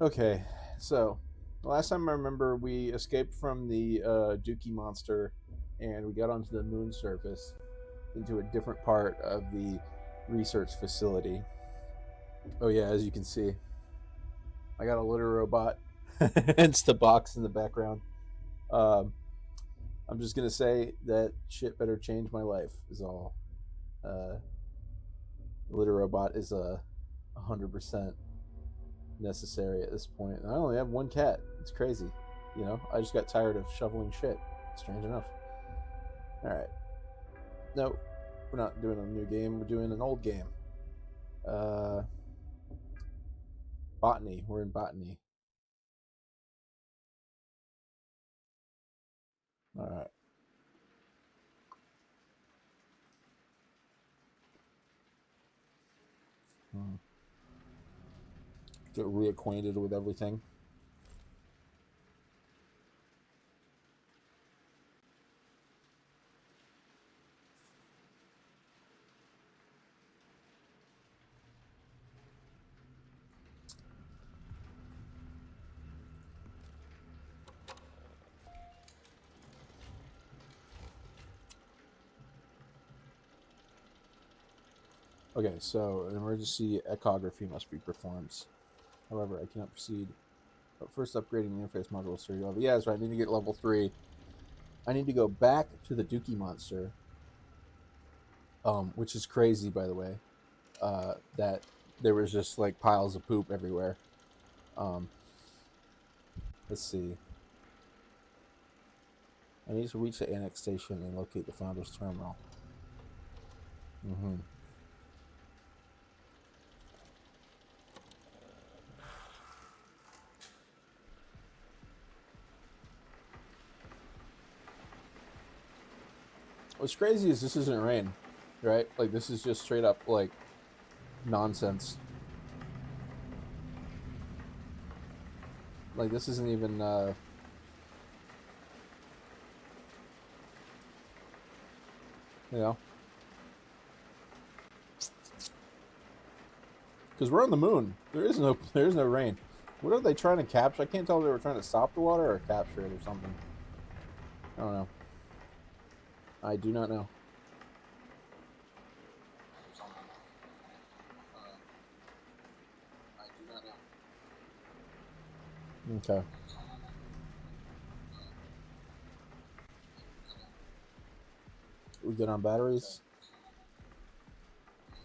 Okay, so the last time I remember, we escaped from the Dookie monster, and we got onto the moon surface into a different part of the research facility. Oh yeah, as you can see, I got a litter robot. It's the box in the background. Um, I'm just gonna say that shit better change my life. Is all. Uh, litter robot is 100% necessary at this point. And I only have one cat. It's crazy. I just got tired of shoveling shit. Strange enough. All right. No, we're not doing a new game. We're doing an old game. Uh, botany. We're in botany. All right. Hmm. Get reacquainted with everything. Okay, so an emergency echography must be performed. However, I cannot proceed. But first, upgrading the interface module to 30 level. Yeah, that's right. I need to get level 3. I need to go back to the Dookie monster, which is crazy, by the way. That there was just like piles of poop everywhere. Um, let's see. I need to reach the annex station and locate the founder's terminal. Mm-hmm. What's crazy is this isn't rain, right? Like this is just straight up like nonsense. Like this isn't even you know, because we're on the moon. There is no rain. What are they trying to capture? I can't tell if they were trying to stop the water or capture it or something. I don't know. I do not know. I do not know. Okay. We good on batteries? Is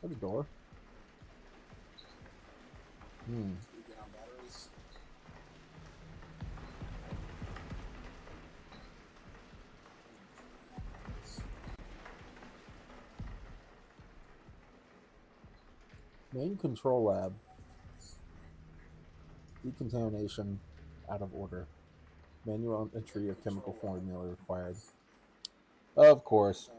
that a door? Hmm. Main control lab. Decontamination out of order. Manual entry of chemical formula required. Of course.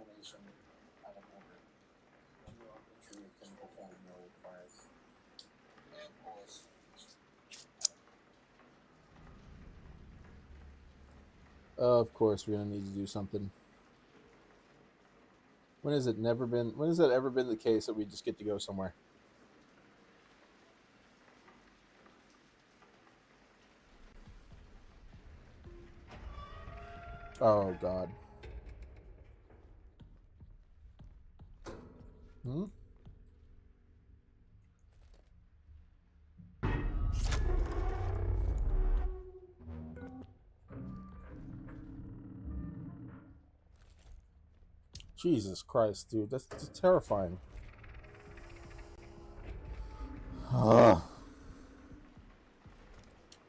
Of course, we're gonna need to do something. When has it never been? When has that ever been the case that we just get to go somewhere? Oh God. Hmm? Jesus Christ, dude, that's terrifying. Ugh.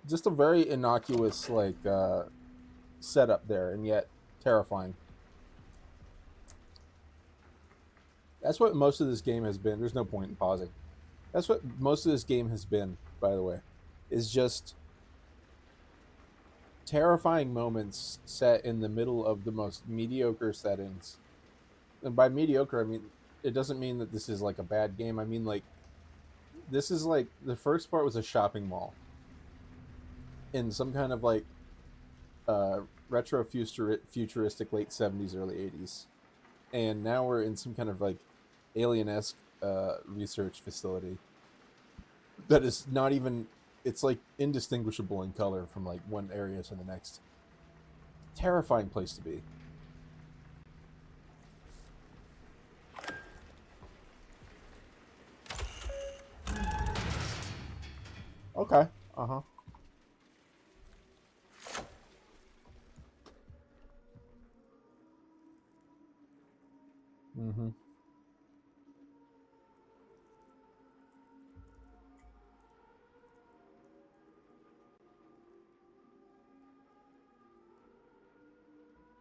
Just a very innocuous like setup there, and yet terrifying. That's what most of this game has been. There's no point in pausing. That's what most of this game has been, by the way, is just terrifying moments set in the middle of the most mediocre settings. And by mediocre, I mean it doesn't mean that this is like a bad game. I mean like this is like the first part was a shopping mall in some kind of like retro futuristic late 70s, early 80s, and now we're in some kind of like alien esque research facility that is not even. it's like indistinguishable in color from like one area to the next. Terrifying place to be. Okay. Uh-huh. Mm-hmm.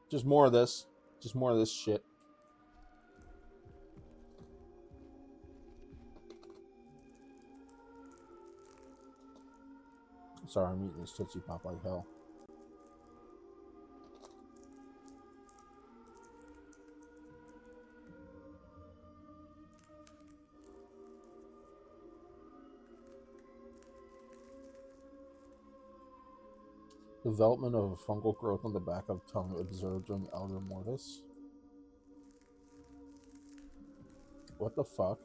Just more of this. Just more of this shit. Sorry, I'm eating this Tootsie Pop like hell. Development of a fungal growth on the back of tongue observed during alga mortis. What the fuck?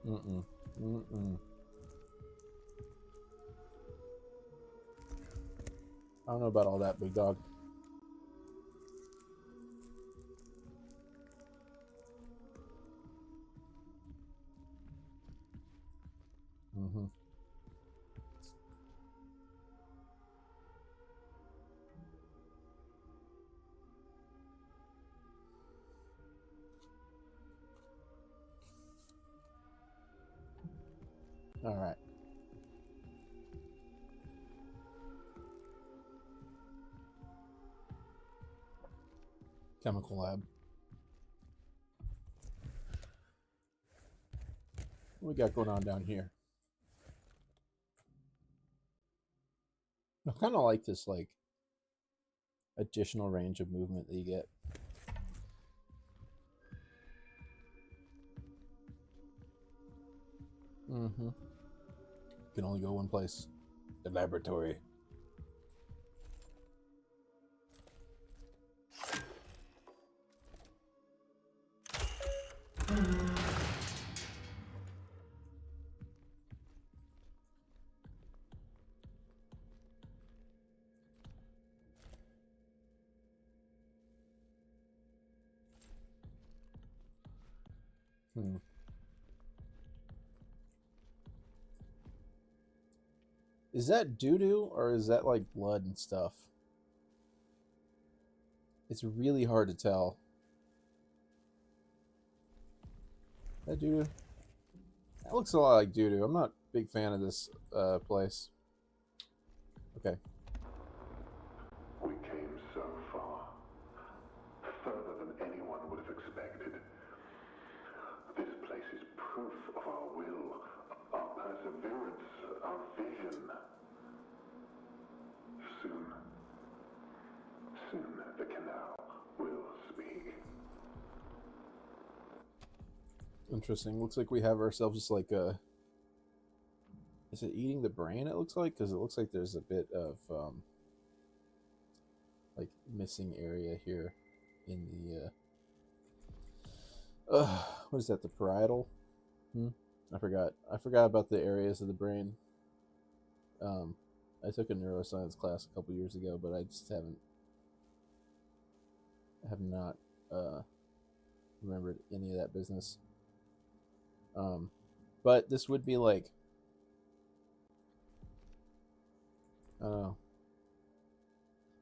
Mm-mm. Mm-mm. I don't know about all that, big dog. Mm-hmm. All right. Chemical lab. What we got going on down here? I kind of like this, like, additional range of movement that you get. Mm-hmm. You can only go one place. The laboratory. Hmm. Is that doo-doo or is that like blood and stuff? It's really hard to tell. That doo-doo? That looks a lot like doo-doo. I'm not a big fan of this place. Okay. We came so far. Further than anyone would have expected. This place is proof of our will, our perseverance, our vision. Soon the canal will speak. Interesting. Looks like we have ourselves just like a... Is it eating the brain, it looks like? Because it looks like there's a bit of, like, missing area here in the, what is that, the parietal? I forgot about the areas of the brain. I took a neuroscience class a couple years ago, but I just have not remembered any of that business. But this would be like, I don't know.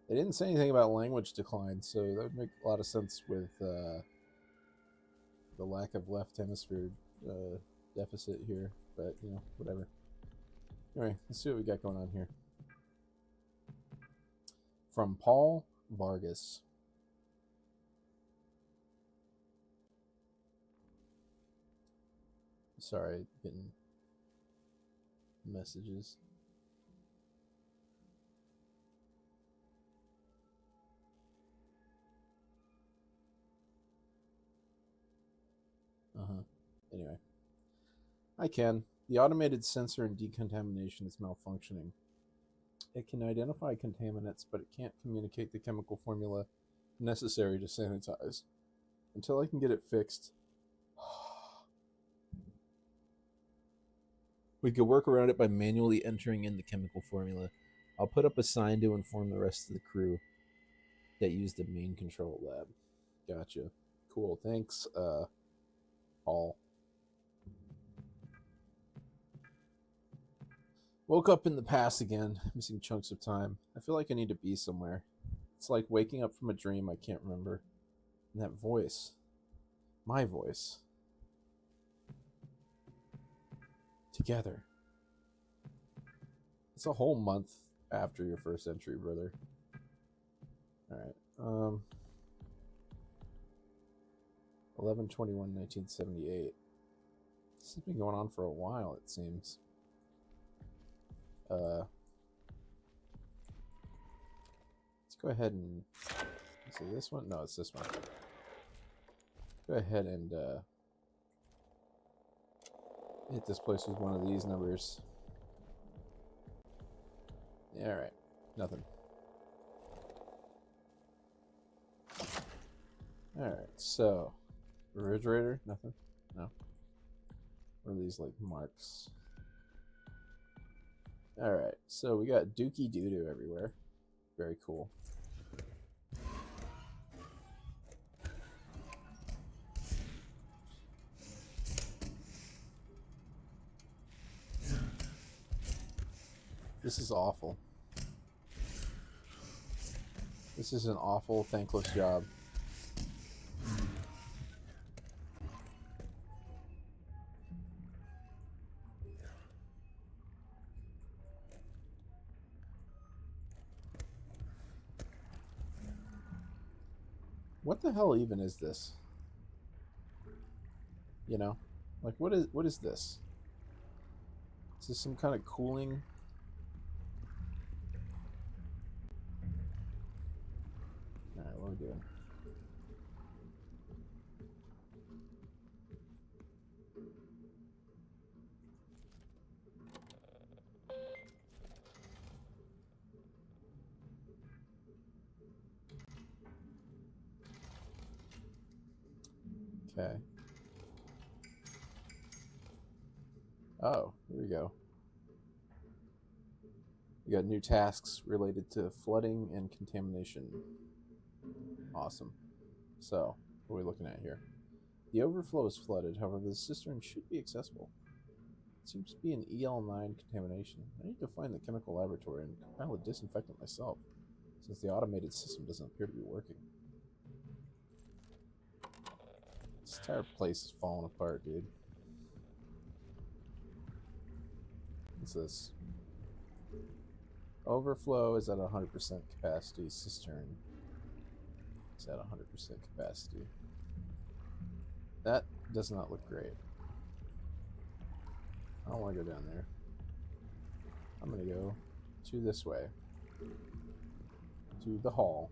They didn't say anything about language decline, so that would make a lot of sense with the lack of left hemisphere deficit here. But, you know, whatever. Anyway, let's see what we got going on here. From Paul Vargas. Sorry, getting messages. Anyway. I can. The automated sensor in decontamination is malfunctioning. It can identify contaminants, but it can't communicate the chemical formula necessary to sanitize. until I can get it fixed. We could work around it by manually entering in the chemical formula. I'll put up a sign to inform the rest of the crew that use the main control lab. Gotcha. Cool. Thanks, Paul. Woke up in the past again, missing chunks of time. I feel like I need to be somewhere. It's like waking up from a dream I can't remember. And that voice. My voice. Together. It's a whole month after your first entry, brother. Alright. 11/21/1978. This has been going on for a while, it seems. Let's go ahead and see this one. No, it's this one. Go ahead and hit this place with one of these numbers. Yeah, all right, nothing. All right, so refrigerator, nothing. No. What are these like marks? Alright, so we got Dookie Doo-Doo everywhere. Very cool. This is awful. This is an awful, thankless job. What the hell even is this? You know? Like, what is this? Is this some kind of cooling? Alright, what are we doing? Okay. Oh, here we go. We got new tasks related to flooding and contamination. Awesome. So, what are we looking at here? The overflow is flooded, however, the cistern should be accessible. It seems to be an EL9 contamination. I need to find the chemical laboratory and compile a disinfectant myself, since the automated system doesn't appear to be working. This entire place is falling apart, dude. What's this? Overflow is at 100% capacity. Cistern is at 100% capacity. That does not look great. I don't want to go down there. I'm going to go to this way. To the hall.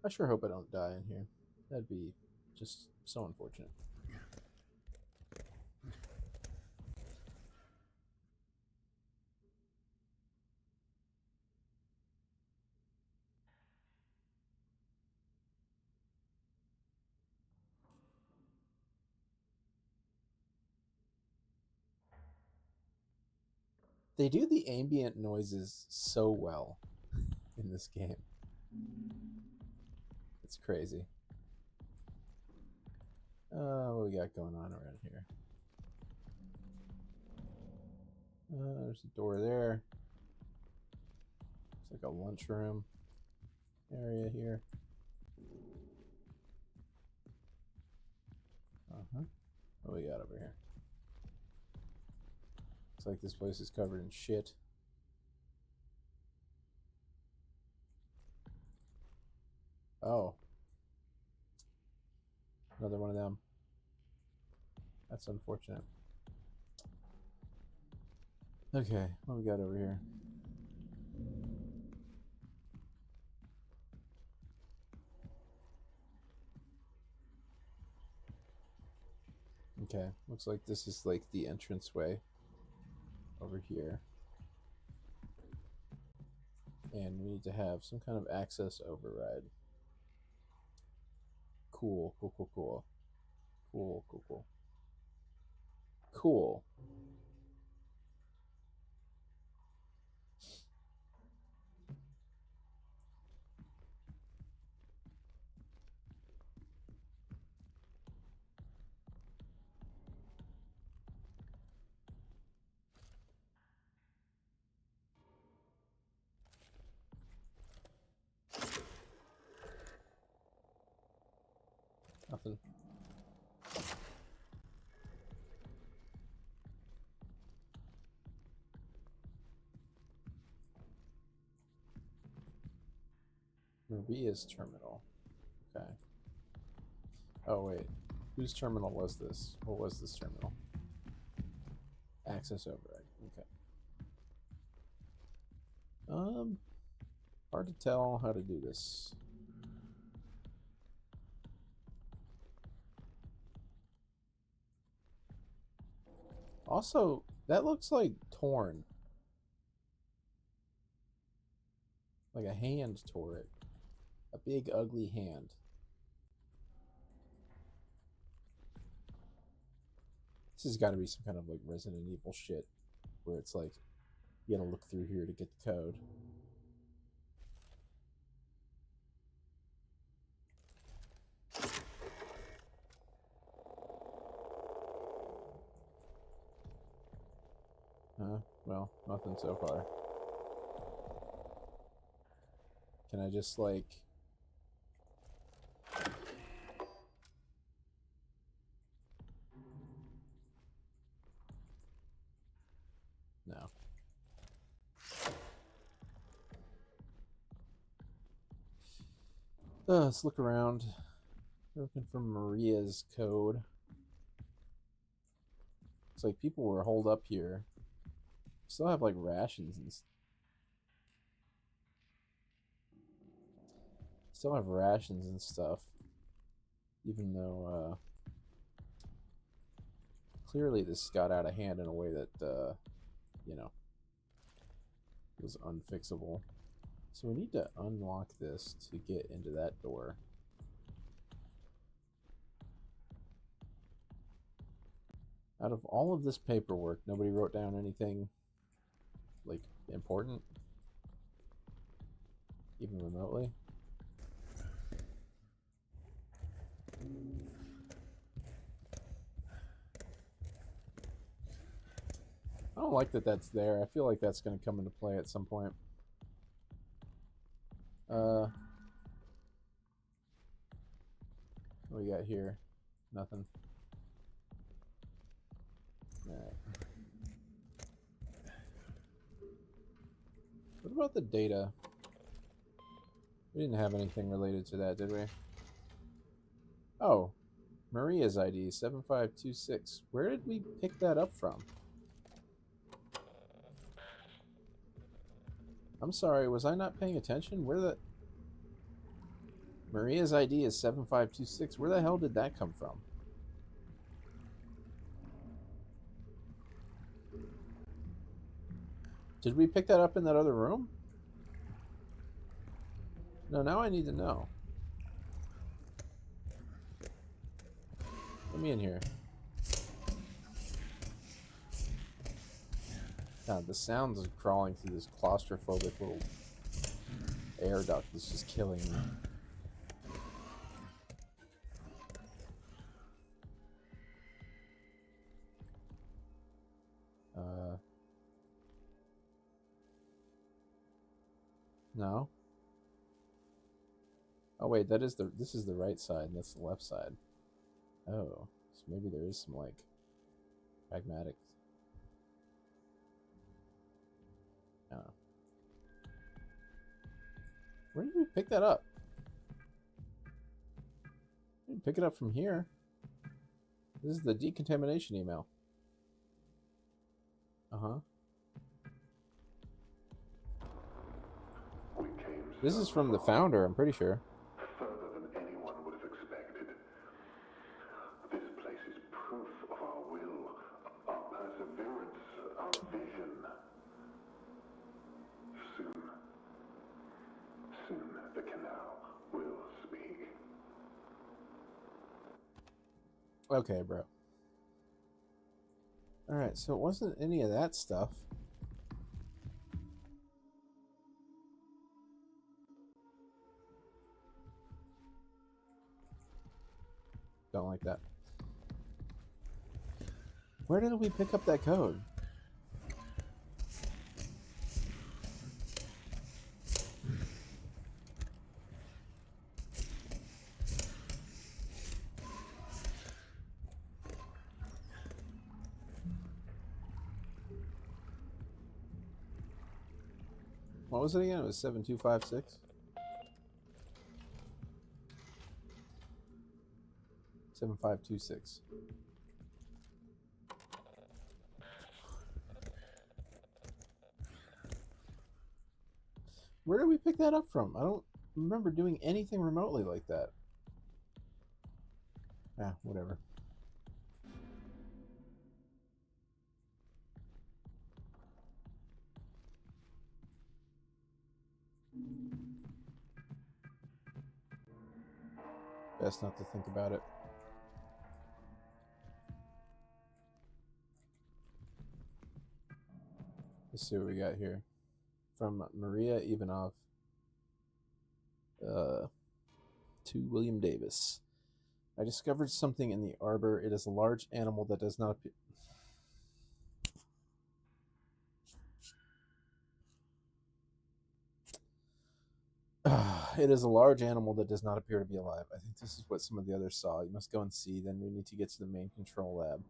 I sure hope I don't die in here. That'd be just so unfortunate. They do the ambient noises so well in this game. It's crazy. What we got going on around here? There's a door there. It's like a lunchroom area here. What we got over here? Looks like this place is covered in shit. Oh. Another one of them. That's unfortunate. Okay, what we got over here? Okay, looks like this is like the entranceway over here. And we need to have some kind of access override. Cool, cool, cool, cool. Cool, cool, cool. Cool. Nothing. Maria's terminal. Okay. Oh, wait. Whose terminal was this? What was this terminal? Access override. Okay. Hard to tell how to do this. Also, that looks like torn. Like a hand tore it. A big, ugly hand. This has got to be some kind of like Resident Evil shit. Where it's like, you gotta look through here to get the code. Well, nothing so far. Can I just, like... No. Let's look around. We're looking for Maria's code. It's like people were holed up here. Still have, like, rations and... Still have rations and stuff. Even though, clearly this got out of hand in a way that, you know, was unfixable. So we need to unlock this to get into that door. Out of all of this paperwork, nobody wrote down anything, like, important? Even remotely? I don't like that that's there. I feel like that's going to come into play at some point. What do we got here? Nothing. Alright. What about the data? We didn't have anything related to that, did we? Oh. Maria's ID, 7526. Where did we pick that up from? I'm sorry, was I not paying attention? Where the... Maria's ID is 7526. Where the hell did that come from? Did we pick that up in that other room? No, now I need to know. Let me in here. God, the sounds of crawling through this claustrophobic little air duct is just killing me. No. Oh wait, this is the right side, and that's the left side. Oh, so maybe there is some like pragmatic. I don't know. Where did we pick that up? We didn't pick it up from here. This is the decontamination email. Uh-huh. This is from the founder, I'm pretty sure. Further than anyone would have expected. This place is proof of our vision. Soon the canal will speak. Okay, bro. Alright, so it wasn't any of that stuff. Don't like that. Where did we pick up that code? What was it again? It was 7256? 7526. Where did we pick that up from? I don't remember doing anything remotely like that. Ah, whatever. Best not to think about it. Let's see what we got here. From Maria Ivanov to William Davis. I discovered something in the arbor. It is a large animal that does not appear. It is a large animal that does not appear to be alive. I think this is what some of the others saw. You must go and see. Then we need to get to the main control lab.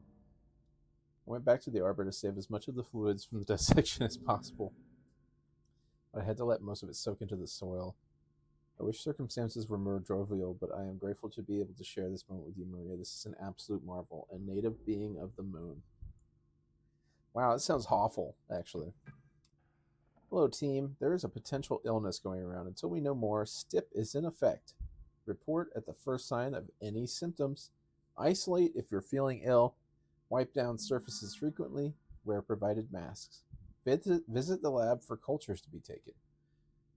I went back to the arbor to save as much of the fluids from the dissection as possible. But I had to let most of it soak into the soil. I wish circumstances were more jovial, but I am grateful to be able to share this moment with you, Maria. This is an absolute marvel. A native being of the moon. Wow, that sounds awful, actually. Hello, team. There is a potential illness going around. Until we know more, STIP is in effect. Report at the first sign of any symptoms. Isolate if you're feeling ill. Wipe down surfaces frequently. Wear provided masks. Visit the lab for cultures to be taken.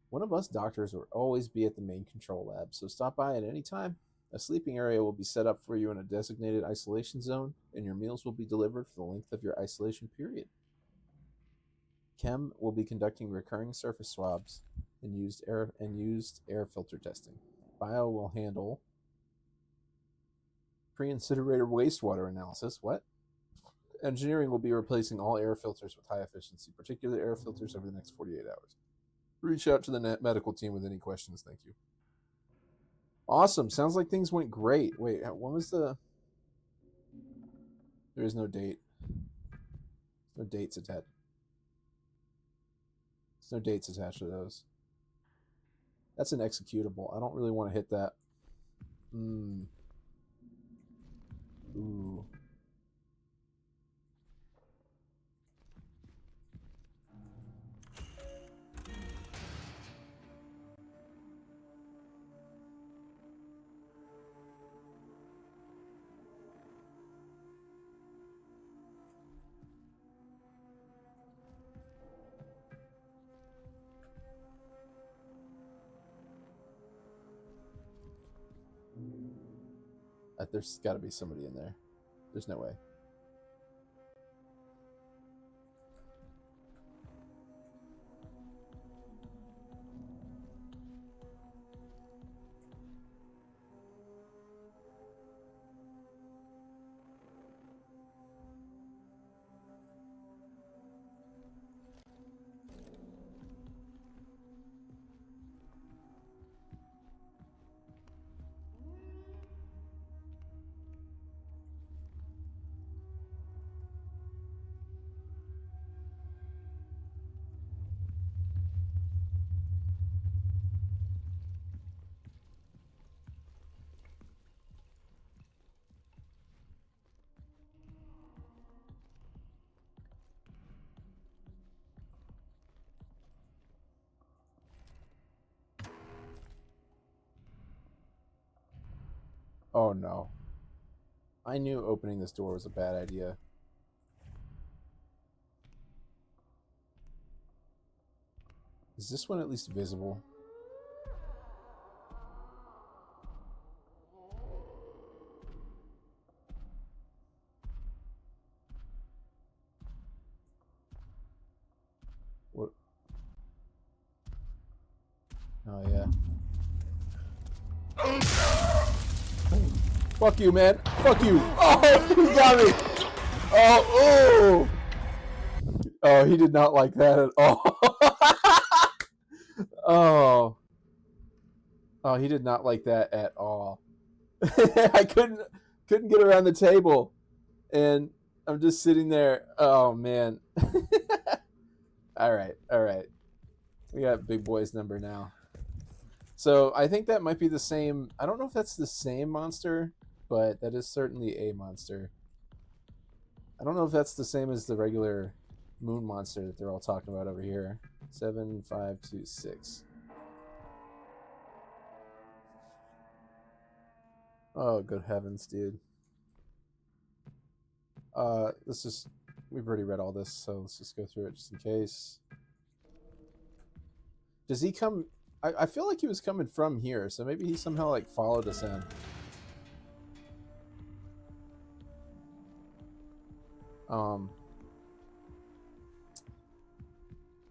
One of us doctors will always be at the main control lab, so stop by at any time. A sleeping area will be set up for you in a designated isolation zone, and your meals will be delivered for the length of your isolation period. Chem will be conducting recurring surface swabs and used air filter testing. Bio will handle pre-incinerator wastewater analysis. What? Engineering will be replacing all air filters with high efficiency, particularly air filters over the next 48 hours. Reach out to the medical team with any questions. Thank you. Awesome. Sounds like things went great. Wait, when was the... There is no date. No dates attached. There's no dates attached to those. That's an executable. I don't really want to hit that. Ooh. There's got to be somebody in there. There's no way. Oh no. I knew opening this door was a bad idea. Is this one at least visible? What? Oh, yeah. Fuck you, man. Fuck you. Oh, he got me. Oh, oh, he did not like that at all. Oh, he did not like that at all. I couldn't get around the table, and I'm just sitting there. Oh man. All right. We got big boy's number now. So I think that might be the same. I don't know if that's the same monster, but that is certainly a monster. I don't know if that's the same as the regular moon monster that they're all talking about over here. 7526. Oh, good heavens, dude. Let's just... We've already read all this, so let's just go through it just in case. Does he come... I feel like he was coming from here, so maybe he somehow, like, followed us in.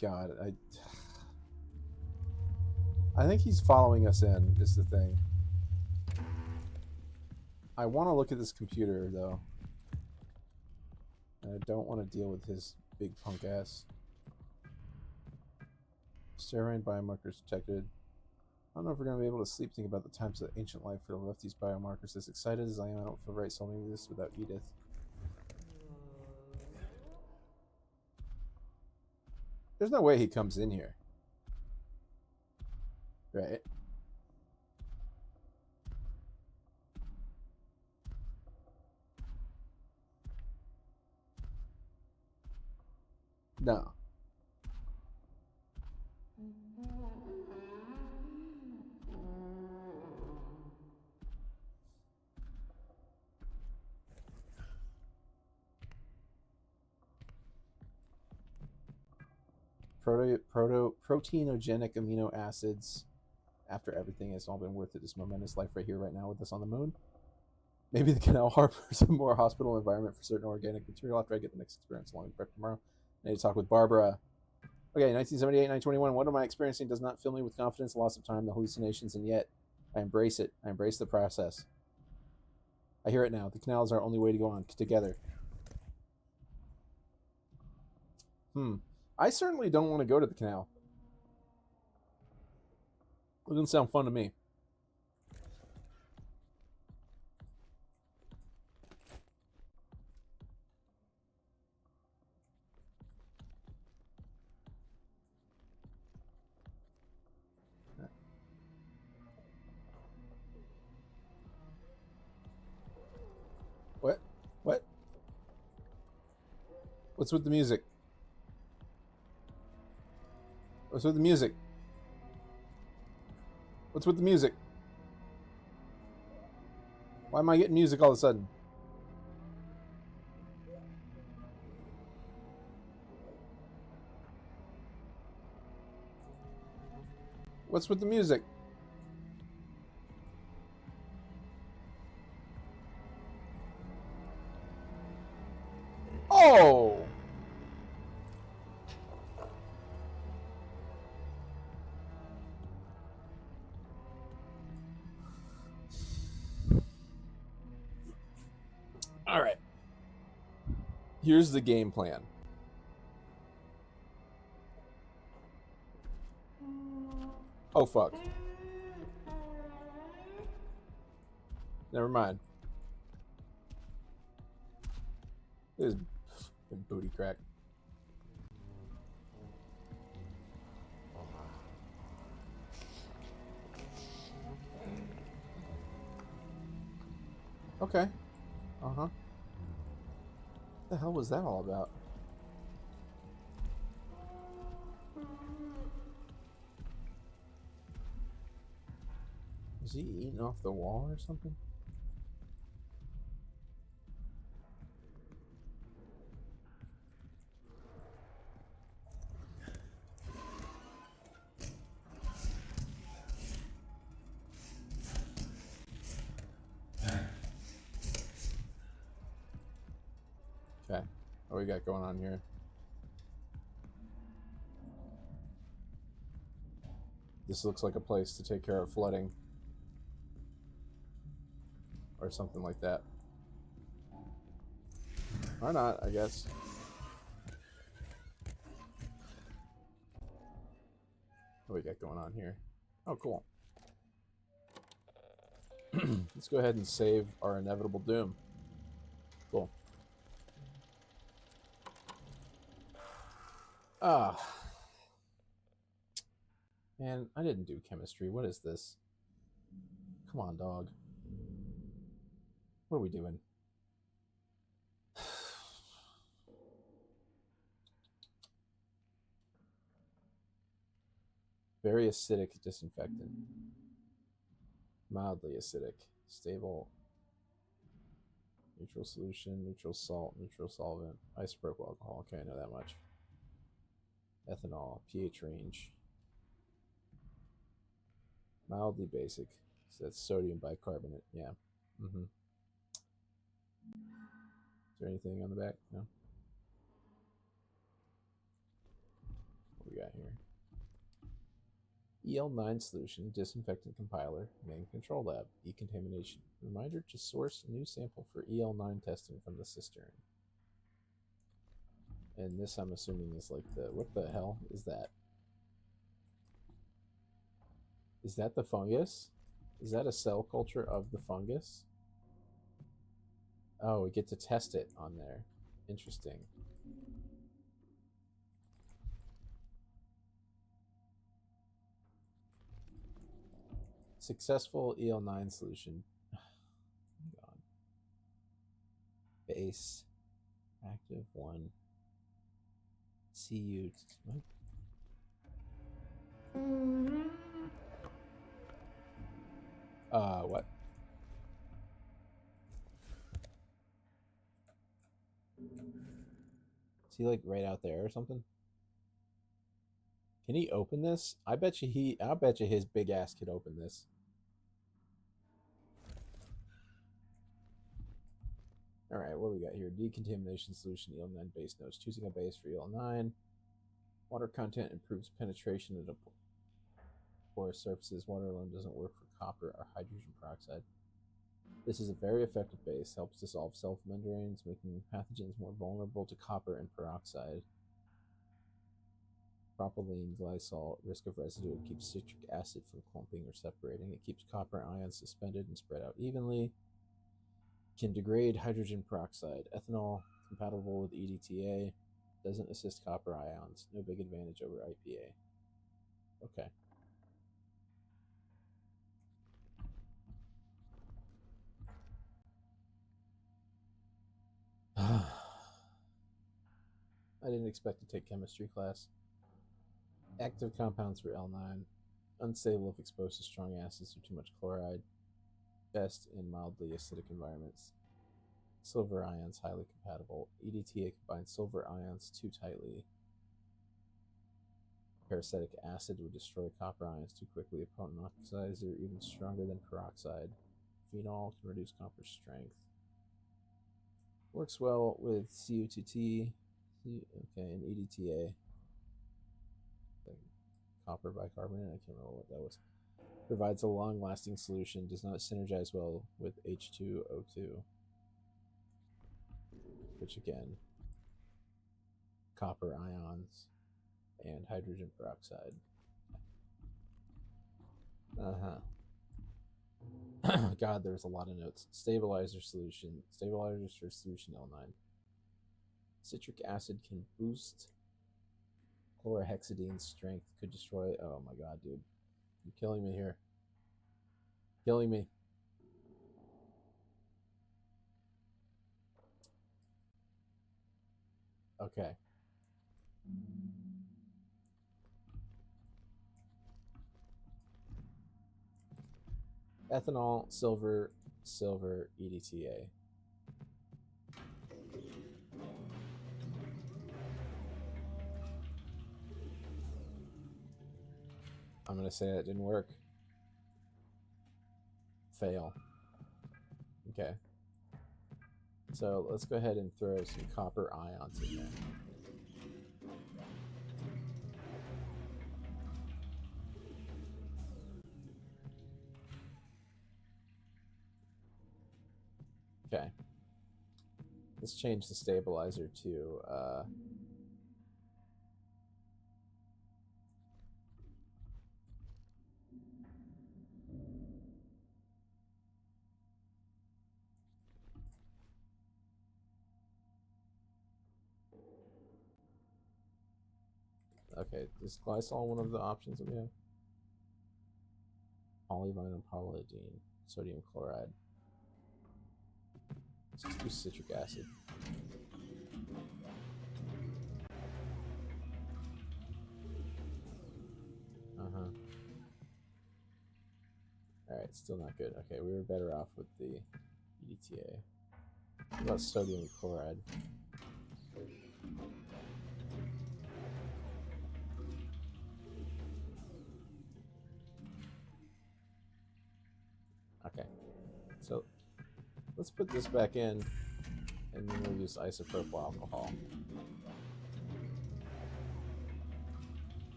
God, I think he's following us in, is the thing. I want to look at this computer, though. And I don't want to deal with his big punk ass. Steroid biomarkers detected. I don't know if we're going to be able to sleep thinking about the times that ancient life would have left these biomarkers. As excited as I am, I don't feel right solving this without Edith. There's no way he comes in here. Right. No. Proteinogenic amino acids. After everything, it's all been worth it. This momentous life right here, right now, with us on the moon. Maybe the canal harbors a more hospitable environment for certain organic material. After I get the next experience along with Brett tomorrow, I need to talk with Barbara. Okay, 1978, 921. What am I experiencing does not fill me with confidence, loss of time, the hallucinations, and yet I embrace it. I embrace the process. I hear it now. The canal is our only way to go on together. I certainly don't want to go to the canal. It doesn't sound fun to me. What? What? What's with the music? What's with the music? What's with the music? Why am I getting music all of a sudden? What's with the music? Oh! All right. Here's the game plan. Oh, fuck. Never mind. This is booty crack. Okay. Uh-huh. What the hell was that all about? Is he eating off the wall or something? What we got going on here? This looks like a place to take care of flooding. Or something like that. Or not, I guess. What we got going on here? Oh, cool. Let's go ahead and save our inevitable doom. Cool. Ah. Man, I didn't do chemistry. What is this? Come on, dog. What are we doing? Very acidic disinfectant. Mildly acidic. Stable. Neutral solution, neutral salt, neutral solvent, isopropyl alcohol. Okay, I know that much. Ethanol, pH range. Mildly basic. So that's sodium bicarbonate. Yeah. Mm-hmm. Is there anything on the back? No. What we got here? EL9 solution, disinfectant compiler, main control lab, decontamination. Reminder to source a new sample for EL9 testing from the cistern. And this, I'm assuming, is like the... What the hell is that? Is that the fungus? Is that a cell culture of the fungus? Oh, we get to test it on there. Interesting. Successful EL9 solution. Base. Active 1. CU. What? What? Is he like right out there or something? Can he open this? I bet you his big ass could open this. Alright, what do we got here? Decontamination solution, EL9 base notes. Choosing a base for EL9. Water content improves penetration into porous surfaces. Water alone doesn't work for copper or hydrogen peroxide. This is a very effective base, helps dissolve self-membranes, making pathogens more vulnerable to copper and peroxide. Propylene glycol, risk of residue. It keeps citric acid from clumping or separating. It keeps copper ions suspended and spread out evenly. Can degrade hydrogen peroxide. Ethanol, compatible with EDTA. Doesn't assist copper ions. No big advantage over IPA. Okay. I didn't expect to take chemistry class. Active compounds for L9. Unstable if exposed to strong acids or too much chloride. Best in mildly acidic environments. Silver ions highly compatible. EDTA combines silver ions too tightly. Parasitic acid would destroy copper ions too quickly. A potent oxidizer even stronger than peroxide. Phenol can reduce copper strength. Works well with CU2T. Okay, and EDTA. Copper bicarbonate. I can't remember what that was. Provides a long-lasting solution. Does not synergize well with H2O2. Which again, copper ions and hydrogen peroxide. God, there's a lot of notes. Stabilizer solution. Stabilizers for solution L9. Citric acid can boost chlorhexidine strength. Could destroy... Oh my god, dude. You're killing me here. Killing me. Okay. Ethanol, silver, EDTA. I'm going to say that didn't work. Fail. Okay. So let's go ahead and throw some copper ions in there. Okay. Let's change the stabilizer to okay, is glycol one of the options that we have? Polyvinyl polydine, sodium chloride. Let's just do citric acid. Alright, still not good. Okay, we were better off with the EDTA. What about sodium chloride? Okay, so let's put this back in, and then we'll use isopropyl alcohol.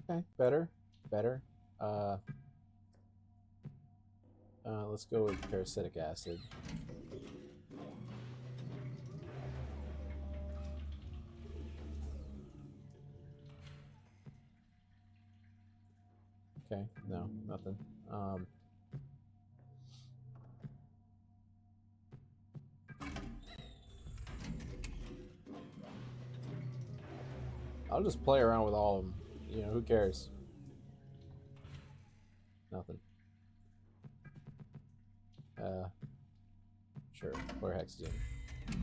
Okay, better. Let's go with peracetic acid. Okay, no, nothing. I'll just play around with all of them. You know, who cares? Nothing. Sure, chlorhexidine. It'd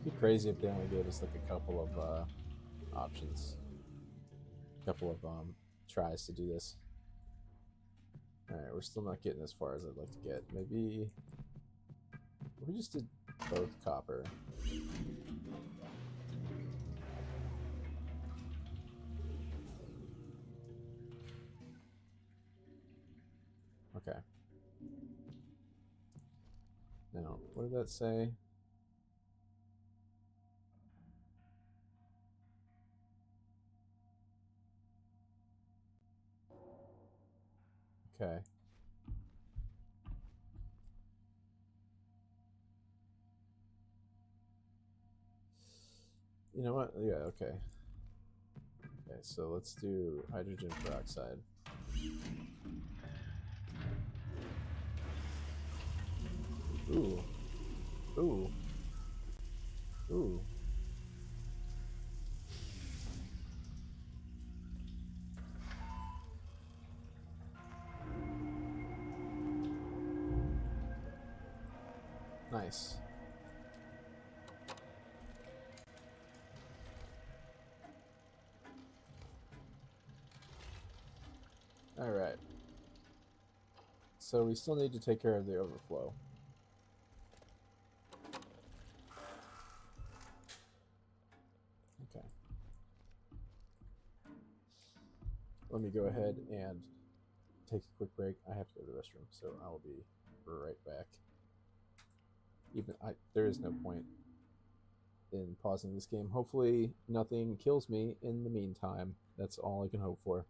be crazy if they only gave us like a couple of options. A couple of tries to do this. Alright, we're still not getting as far as I'd like to get. Maybe if we just did both copper. Okay. Now, what did that say? Okay. You know what? Yeah, okay. Okay, so let's do hydrogen peroxide. Ooh. Ooh. Ooh. Nice. Alright. So we still need to take care of the overflow. Okay. Let me go ahead and take a quick break. I have to go to the restroom, so I will be right back. There is no point in pausing this game. Hopefully nothing kills me in the meantime. That's all I can hope for.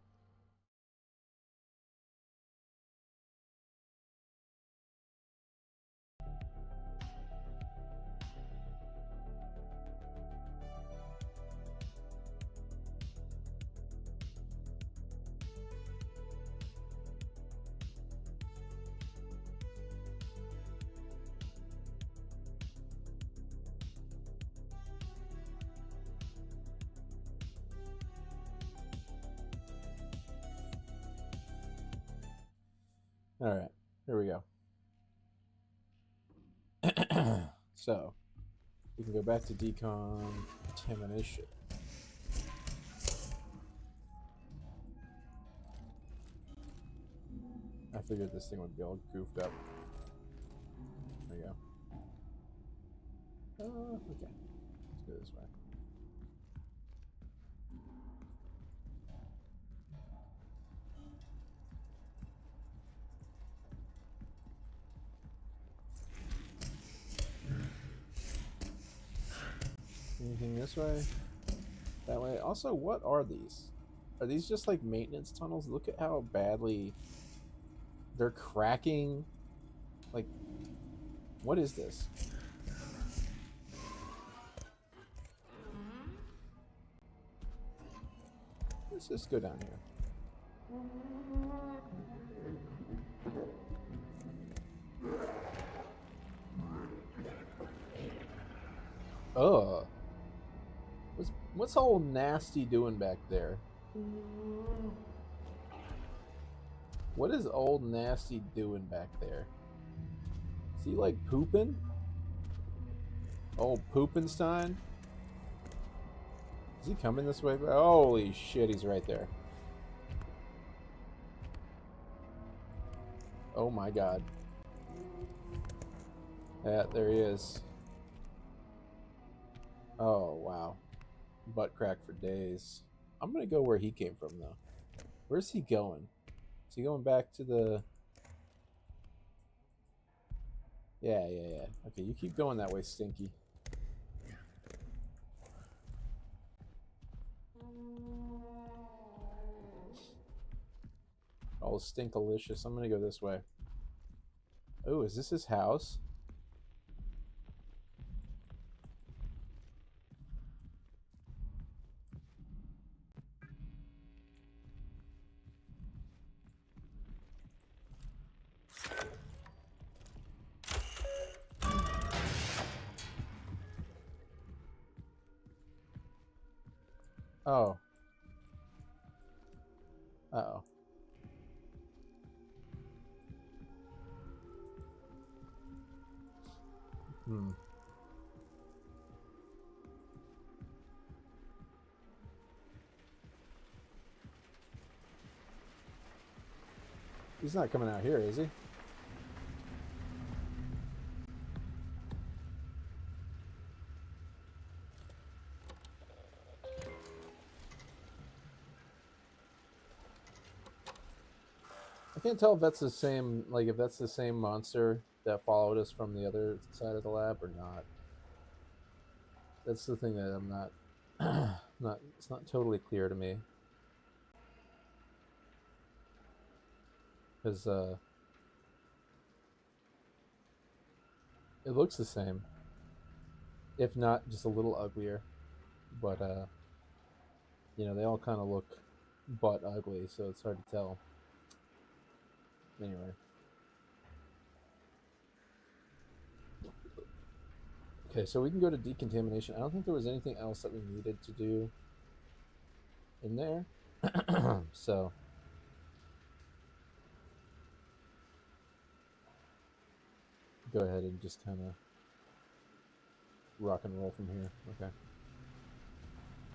Alright, here we go. So, we can go back to decontamination. I figured this thing would be all goofed up. There we go. Okay. Let's go this way. anything this way? That way? Also, what are these? Are these just like maintenance tunnels? Look at how badly they're cracking. Like, what is this? Let's just go down here. Ugh. What's old Nasty doing back there? What is old Nasty doing back there? Is he like pooping? Old Poopenstein? Is he coming this way? Holy shit, he's right there. Oh my god. Yeah, there he is. Oh, wow. Butt crack for days. I'm gonna go where he came from, though. Where's he going? Is he going back to the... Yeah. Okay, you keep going that way, Stinky. Oh, stinkalicious. I'm gonna go this way. Oh, is this his house? Oh. Uh-oh. He's not coming out here, is he? I can't tell if that's the same, like, if that's the same monster that followed us from the other side of the lab or not. That's the thing that I'm not, it's not totally clear to me. Because, it looks the same. If not, just a little uglier. But, you know, they all kind of look butt ugly, so it's hard to tell. Anyway. Okay, so we can go to decontamination. I don't think there was anything else that we needed to do in there. So go ahead and just kind of rock and roll from here. Okay.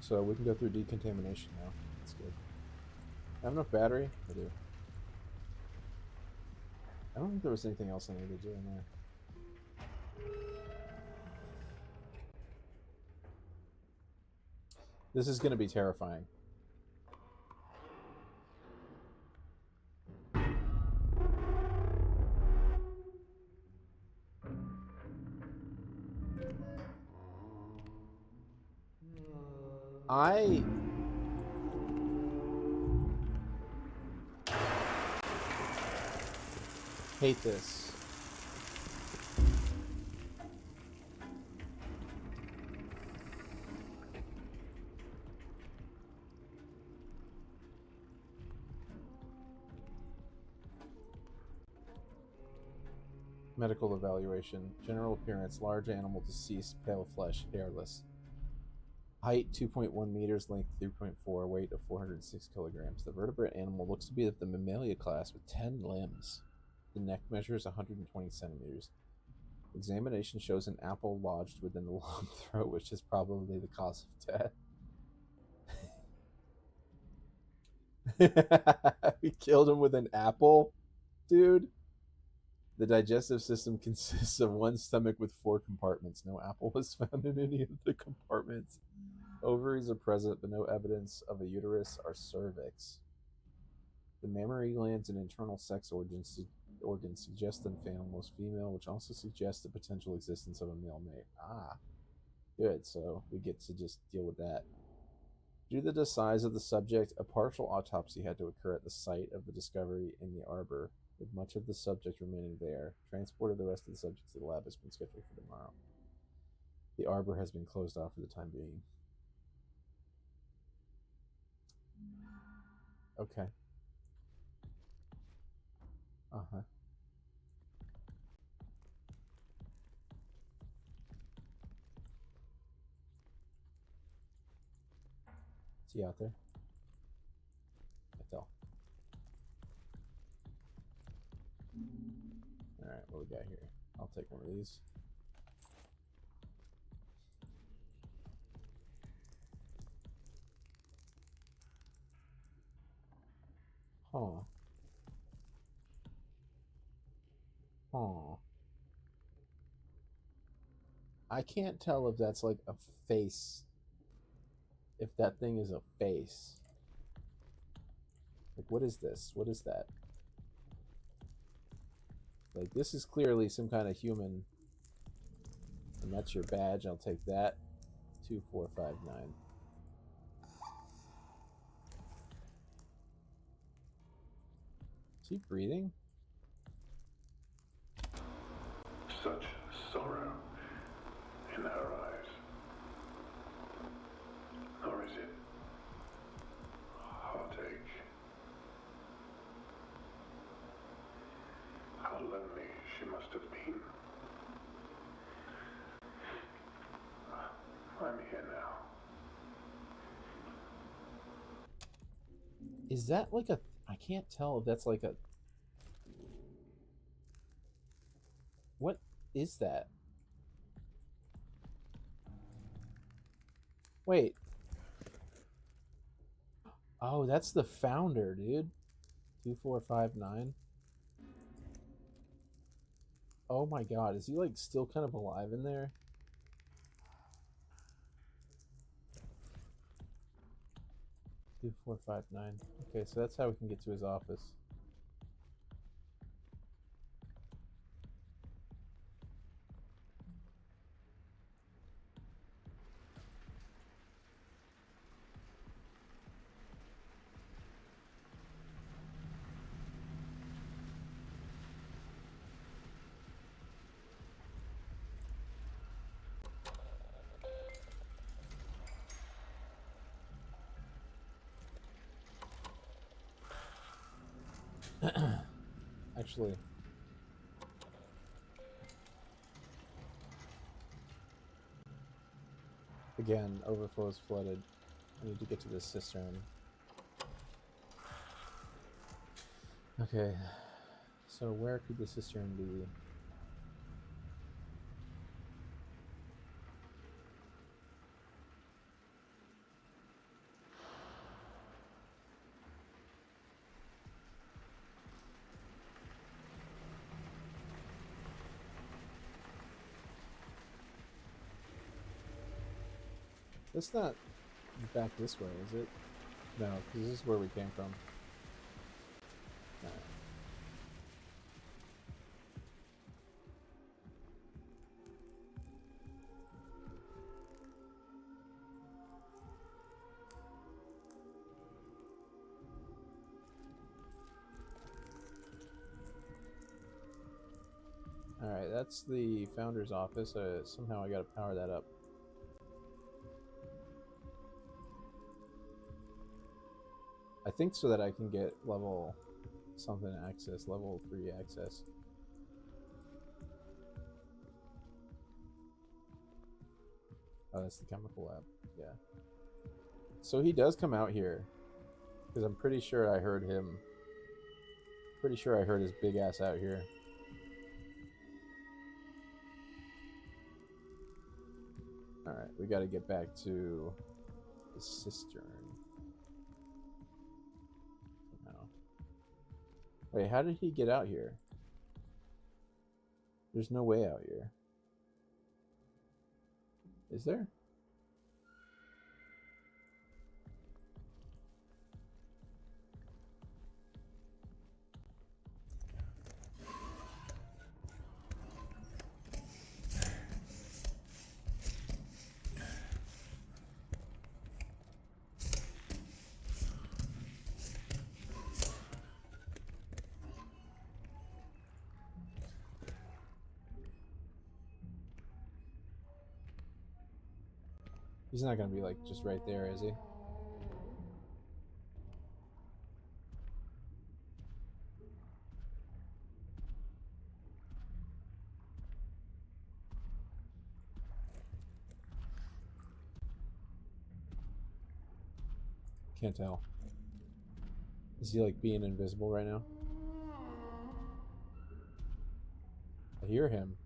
So we can go through decontamination now. That's good. I have enough battery? I do. I don't think there was anything else I needed to do in there. This is going to be terrifying. I hate this. Medical evaluation. General appearance. Large animal deceased. Pale flesh. Hairless. Height 2.1 meters. Length 3.4. Weight of 406 kilograms. The vertebrate animal looks to be of the Mammalia class with 10 limbs. The neck measures 120 centimeters. Examination shows an apple lodged within the long throat, which is probably the cause of death. We killed him with an apple? Dude. The digestive system consists of one stomach with 4 compartments. No apple was found in any of the compartments. Ovaries are present, but no evidence of a uterus or cervix. The mammary glands and internal sex organs suggest the animal is female, which also suggests the potential existence of a male mate. Ah. Good, so we get to just deal with that. Due to the size of the subject, a partial autopsy had to occur at the site of the discovery in the arbor, with much of the subject remaining there. Transport of the rest of the subject to the lab has been scheduled for tomorrow. The arbor has been closed off for the time being. Okay. Uh-huh. Is he out there? I tell. Alright, what we got here? I'll take one of these. Huh. Huh. I can't tell if that's like a face. If that thing is a face. Like, what is this? What is that? Like, this is clearly some kind of human. And that's your badge. I'll take that. 2459. Is he breathing? Such sorrow in her eyes. Or is it heartache? How lonely she must have been. I'm here now. Is that like a... I can't tell if that's like a... What is that? Wait. Oh, that's the founder, dude. 2459. Oh my god, is he like still kind of alive in there? Two, 459. Okay, so that's how we can get to his office. Actually, again, overflow's flooded. I need to get to this cistern. Okay, so where could the cistern be? It's not back this way, is it? No, because this is where we came from. Alright. Alright, that's the founder's office. Somehow I gotta power that up. I think so that I can get level something access, level 3 access. Oh, that's the chemical lab. Yeah. So he does come out here. Because I'm pretty sure I heard him. Pretty sure I heard his big ass out here. Alright, we gotta get back to the cistern. Somehow. Wait, how did he get out here? There's no way out here. Is there? He's not gonna be like just right there, is he? Can't tell. Is he like being invisible right now? I hear him.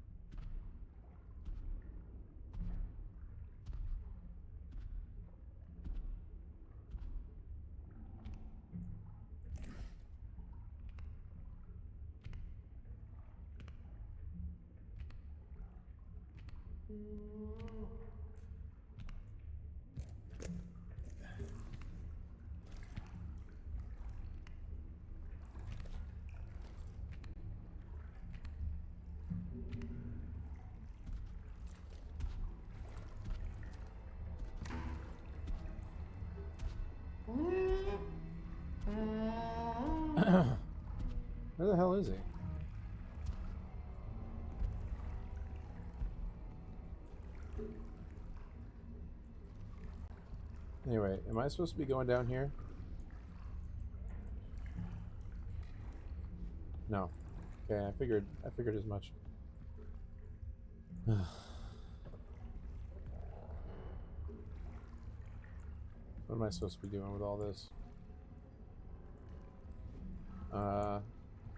Where the hell is he? Anyway, am I supposed to be going down here? No. Okay, I figured as much. What am I supposed to be doing with all this?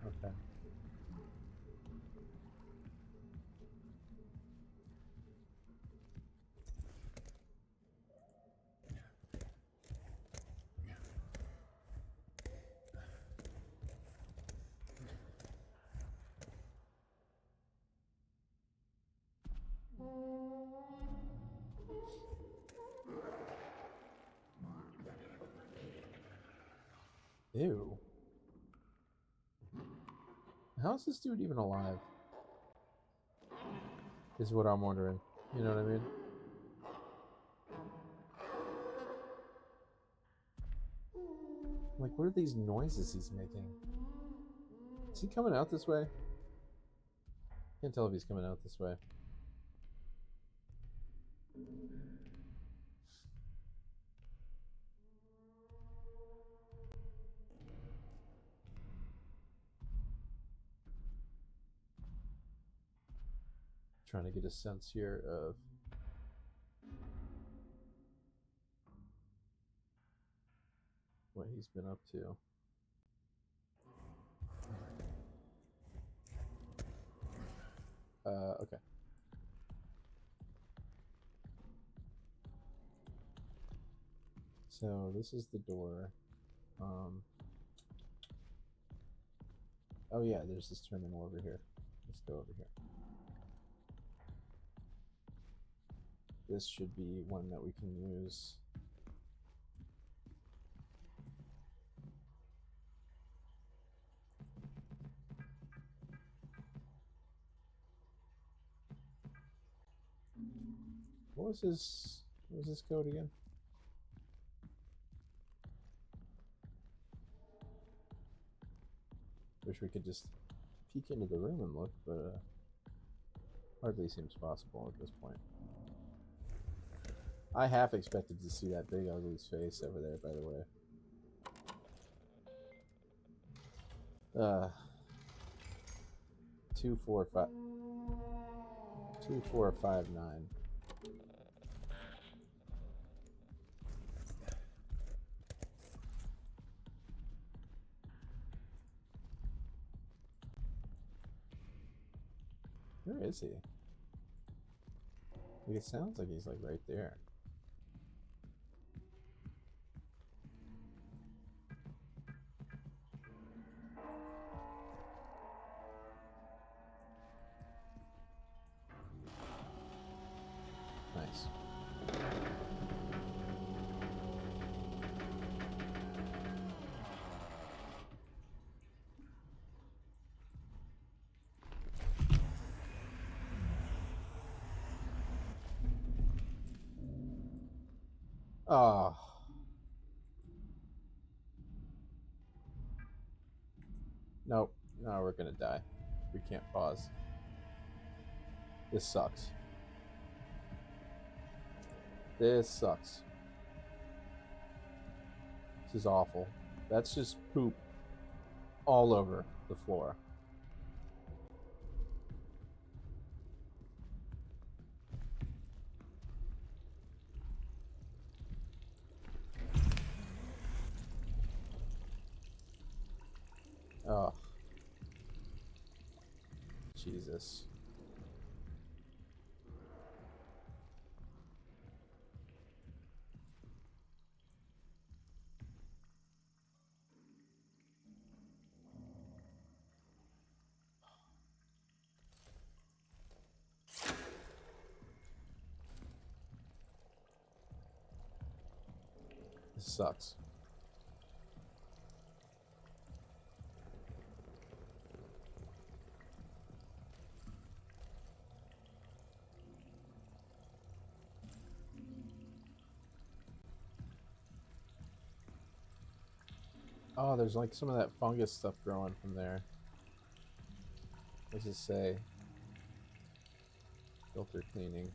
Okay. Ew. How is this dude even alive? Is what I'm wondering. You know what I mean? Like, what are these noises he's making? Is he coming out this way? Can't tell if he's coming out this way. Trying to get a sense here of what he's been up to. Okay. So this is the door. Oh yeah, there's this terminal over here. Let's go over here. This should be one that we can use. What was this code again? Wish we could just peek into the room and look, but hardly seems possible at this point. I half expected to see that big ugly's face over there, by the way. 2459. Where is he? Like, it sounds like he's like right there. Nice. Oh. Nope. No, we're gonna die. We can't pause. This sucks. This sucks. This is awful. That's just poop all over the floor. Oh. Jesus. This sucks. Oh, there's like some of that fungus stuff growing from there. What does it say? Filter cleaning.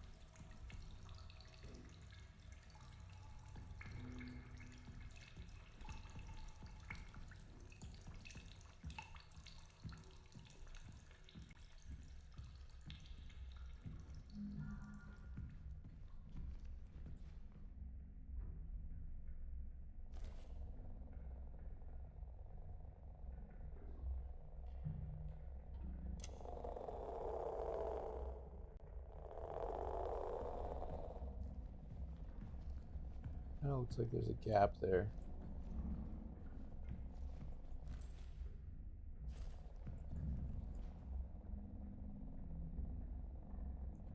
Oh, looks like there's a gap there.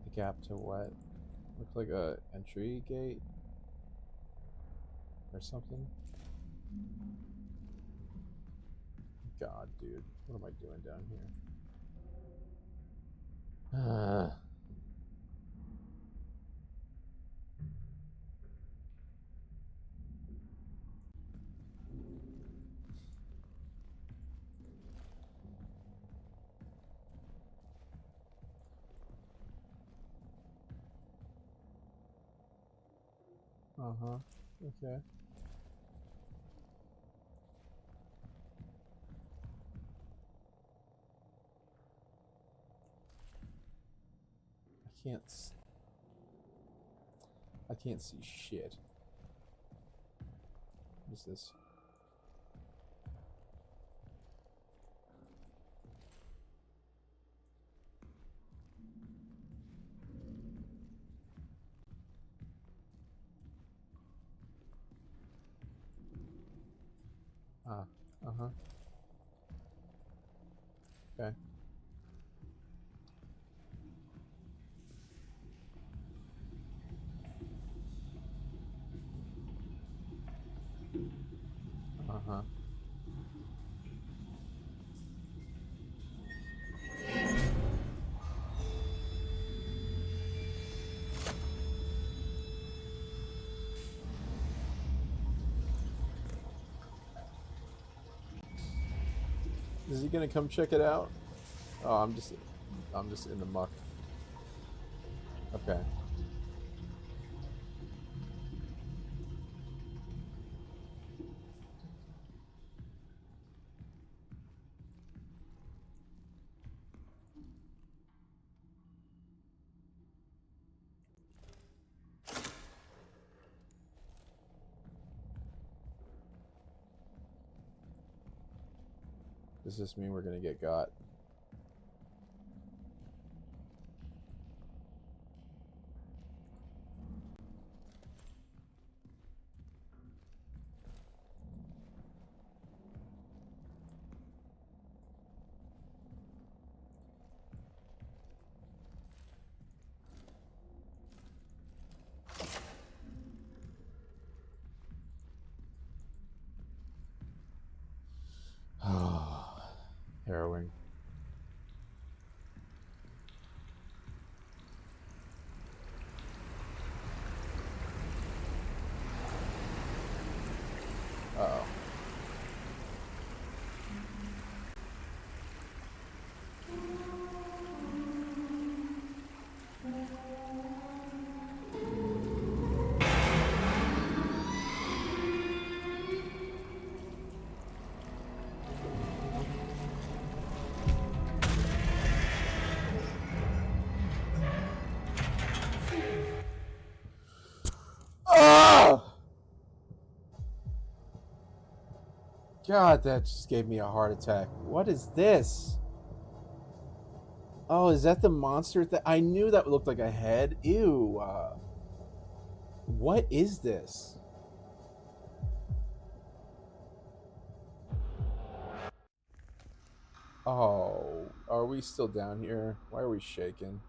A gap to what? Looks like a entry gate or something. God, dude, what am I doing down here? Uh-huh. Okay. I can't see shit. What is this? Ah, uh-huh. Okay. Uh-huh. Is he gonna come check it out? Oh, I'm just in the muck. Okay. Does this mean we're gonna get got? Oh, harrowing. God, that just gave me a heart attack. What is this? Oh, is that the monster that I knew that looked like a head? Ew. What is this? Oh, are we still down here? Why are we shaking?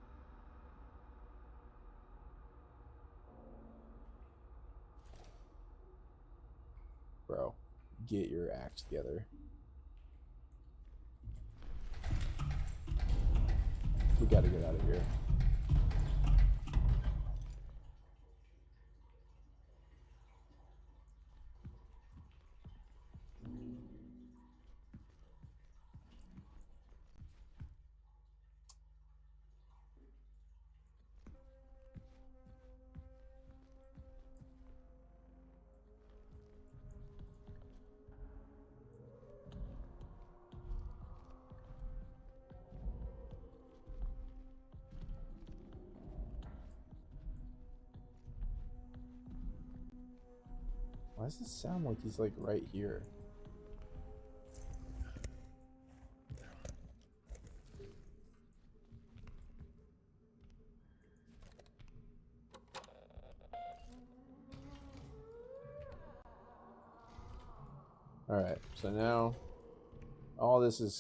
Bro, get your act together. We gotta get out of here. Why does it sound like he's like right here? Alright, so now all this is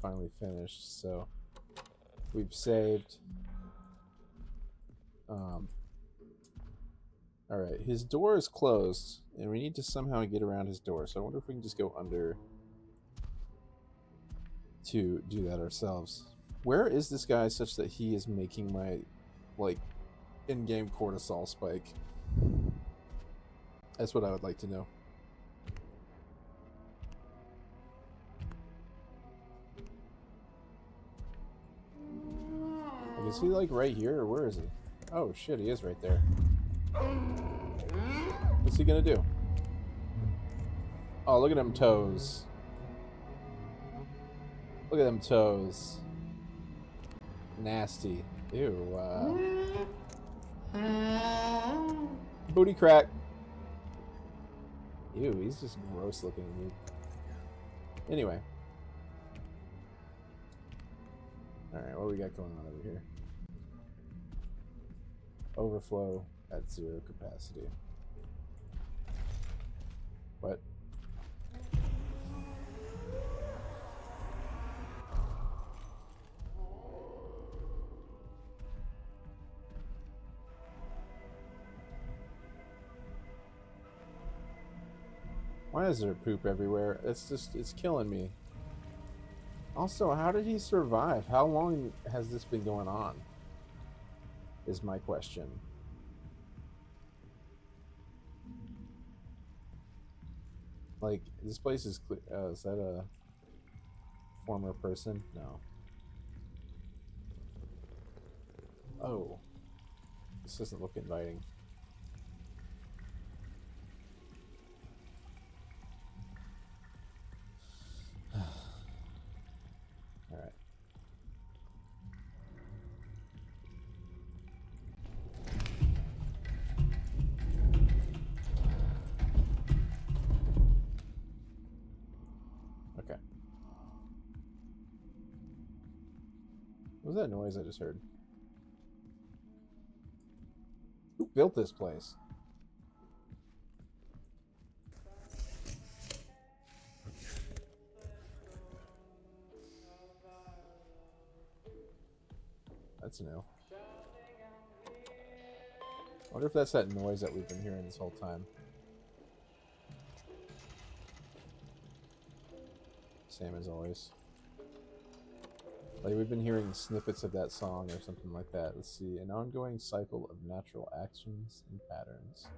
finally finished, so we've saved. Alright, his door is closed, and we need to somehow get around his door, so I wonder if we can just go under to do that ourselves. Where is this guy such that he is making my, like, in-game cortisol spike? That's what I would like to know. Like, is he, like, right here, or where is he? Oh, shit, he is right there. What's he gonna do? Oh, look at them toes. Look at them toes. Nasty. Ew. Booty crack. Ew, he's just gross looking, dude. Anyway. Alright, what we got going on over here? Overflow at 0 capacity. What? Why is there poop everywhere? It's killing me. Also, how did he survive? How long has this been going on? Is my question. Like, this place is is that a former person? No. Oh. This doesn't look inviting. Alright. Okay. What was that noise I just heard? Who built this place? That's new. I wonder if that's that noise that we've been hearing this whole time. Same as always. Like, we've been hearing snippets of that song or something like that. Let's see. An ongoing cycle of natural actions and patterns.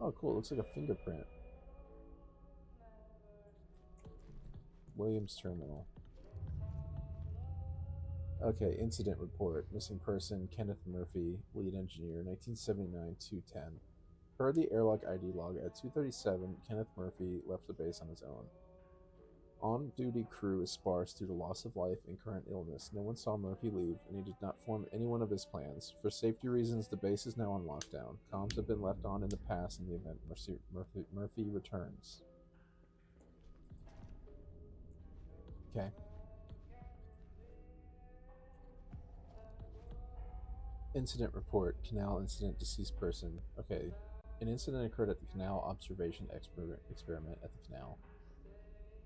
Oh, cool. It looks like a fingerprint. Williams Terminal. Okay, incident report. Missing person, Kenneth Murphy, lead engineer, 1979-210. Per the airlock ID log, at 2:37, Kenneth Murphy left the base on his own. On-duty crew is sparse due to loss of life and current illness. No one saw Murphy leave, and he did not form any one of his plans. For safety reasons, the base is now on lockdown. Comms have been left on in the past in the event Murphy returns. Okay. Incident report. Canal incident. Deceased person. Okay. An incident occurred at the canal observation experiment at the canal.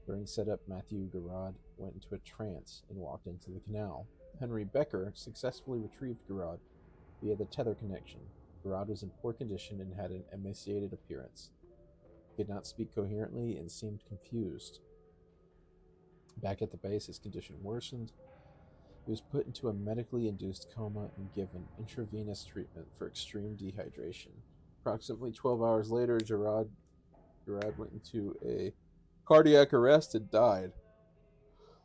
During setup, Matthew Garrod went into a trance and walked into the canal. Henry Becker successfully retrieved Garrod via the tether connection. Garrod was in poor condition and had an emaciated appearance. He could not speak coherently and seemed confused. Back at the base, his condition worsened. He was put into a medically induced coma and given intravenous treatment for extreme dehydration. Approximately 12 hours later, Garrod went into a cardiac arrest and died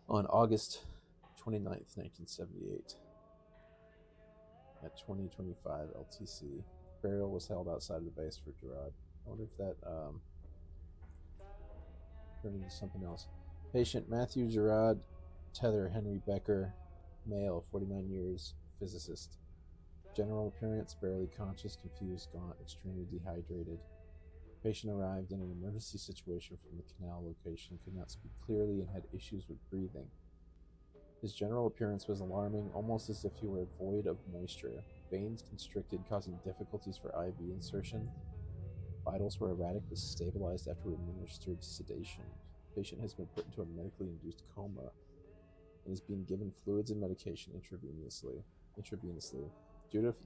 on August 29th, 1978 at 2025 LTC. Burial was held outside of the base for Garrod. I wonder if that turned into something else. Patient Matthew Garrod, tether Henry Becker, male, 49 years, physicist. General appearance, barely conscious, confused, gaunt, extremely dehydrated. Patient arrived in an emergency situation from the canal location, could not speak clearly, and had issues with breathing. His general appearance was alarming, almost as if he were void of moisture. Veins constricted, causing difficulties for IV insertion. Vitals were erratic but stabilized after administered sedation. The patient has been put into a medically induced coma and is being given fluids and medication intravenously.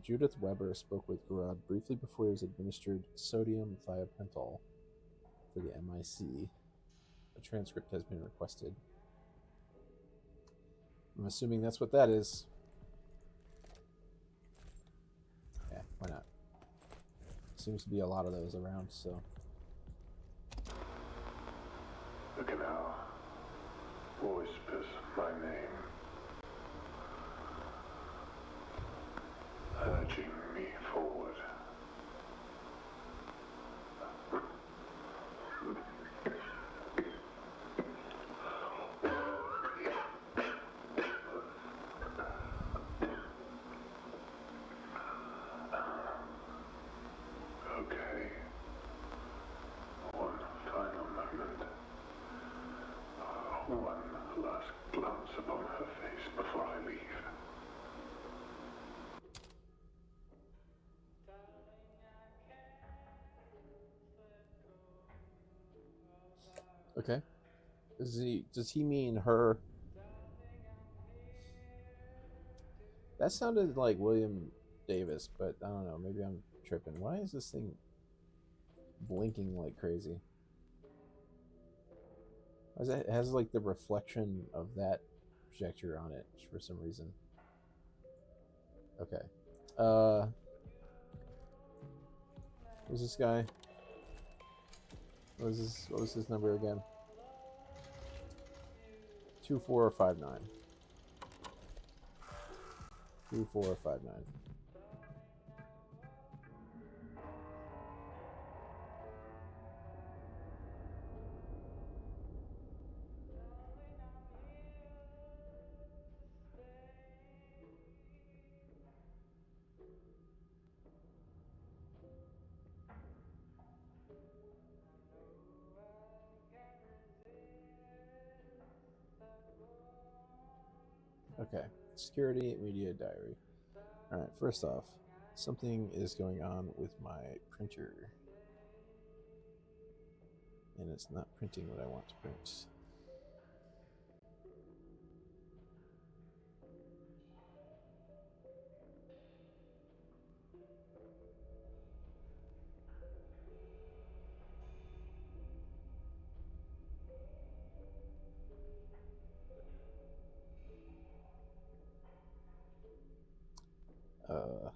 Judith Weber spoke with Garrod briefly before he was administered sodium thiopental for the MIC. A transcript has been requested. I'm assuming that's what that is. Yeah, why not? Seems to be a lot of those around, so. The canal whispers my name, urging me forward. Okay. One final moment. One last glance upon her face before I leave. Okay. Does he mean her? That sounded like William Davis, but I don't know. Maybe I'm tripping. Why is this thing blinking like crazy? It has like the reflection of that projector on it for some reason. Okay. Who's this guy? What was his number again? 2459. 2459. Okay. Security media diary. Alright, first off, something is going on with my printer. And it's not printing what I want to print.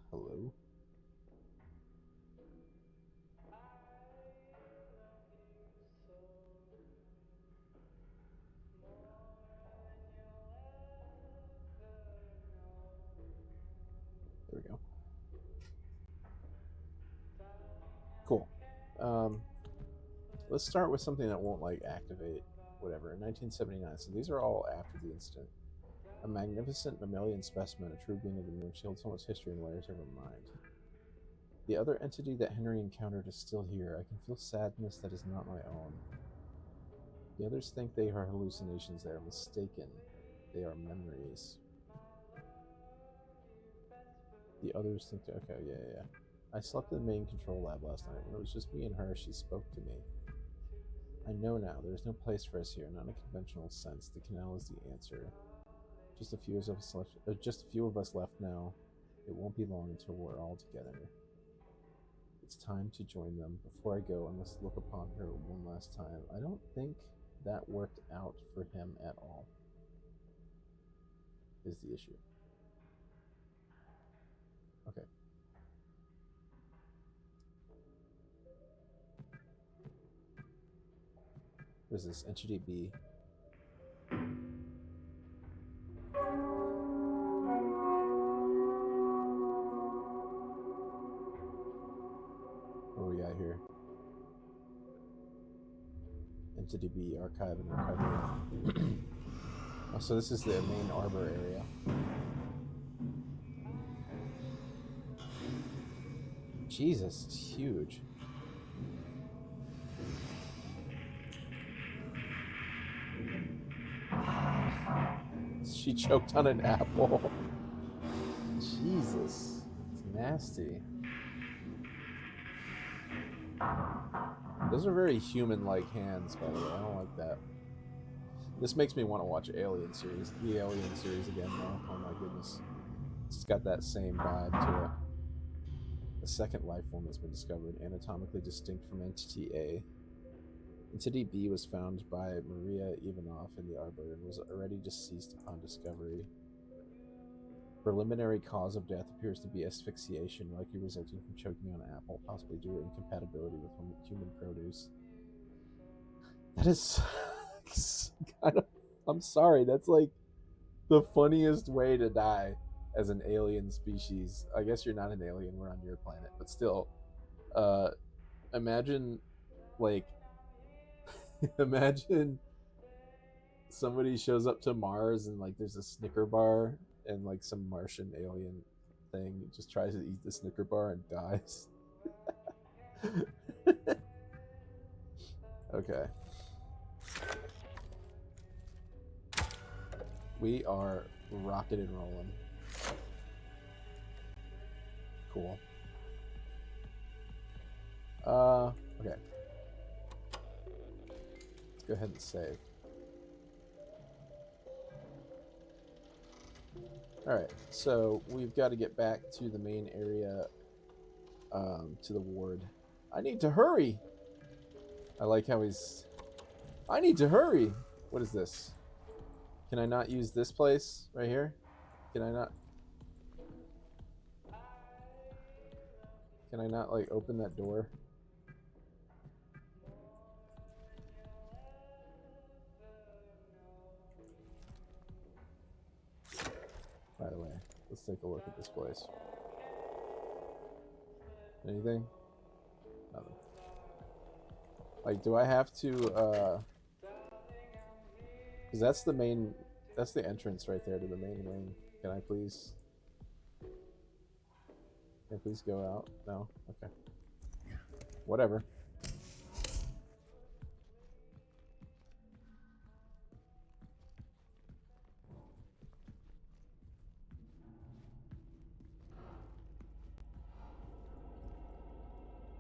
Hello? There we go. Cool. Let's start with something that won't like activate whatever, in 1979. So these are all after the incident. A magnificent mammalian specimen, a true being of the moon. She holds so much history and layers of her mind. The other entity that Henry encountered is still here. I can feel sadness that is not my own. The others think they are hallucinations. They are mistaken. They are memories. The others think they're... Okay, yeah. I slept in the main control lab last night. When it was just me and her, she spoke to me. I know now. There's no place for us here, not in a conventional sense. The canal is the answer. Just a few of us left now. It won't be long until we're all together. It's time to join them. Before I go, I must look upon her one last time. I don't think that worked out for him at all, is the issue. Okay. What is this? Entity B. What do we got here? Entity B, archive and recovery. Oh, so this is the main arbor area. Jesus, it's huge. She choked on an apple. Jesus, it's nasty. Those are very human-like hands, by the way. I don't like that. This makes me want to watch the Alien series again, though. Oh my goodness. It's got that same vibe to it. A second life form has been discovered, anatomically distinct from Entity A. Entity B was found by Maria Ivanov in the arbor and was already deceased upon discovery. Preliminary cause of death appears to be asphyxiation, likely resulting from choking on an apple, possibly due to incompatibility with human produce. That is kind of... I'm sorry, that's like the funniest way to die as an alien species. I guess you're not an alien, we're on your planet, but still. Imagine, like... imagine somebody shows up to Mars and like there's a Snicker bar and like some Martian alien thing just tries to eat the Snicker bar and dies. Okay. We are rocking and rolling. Cool. Okay. Let's go ahead and save. Alright, so we've got to get back to the main area, to the ward. I need to hurry! I like how he's... I need to hurry! What is this? Can I not use this place right here? Can I not, like, open that door? By the way, let's take a look at this place. Anything? Nothing. Like, do I have to, because that's the main, that's the entrance right there to the main wing. Can I please go out? No? Okay. Whatever.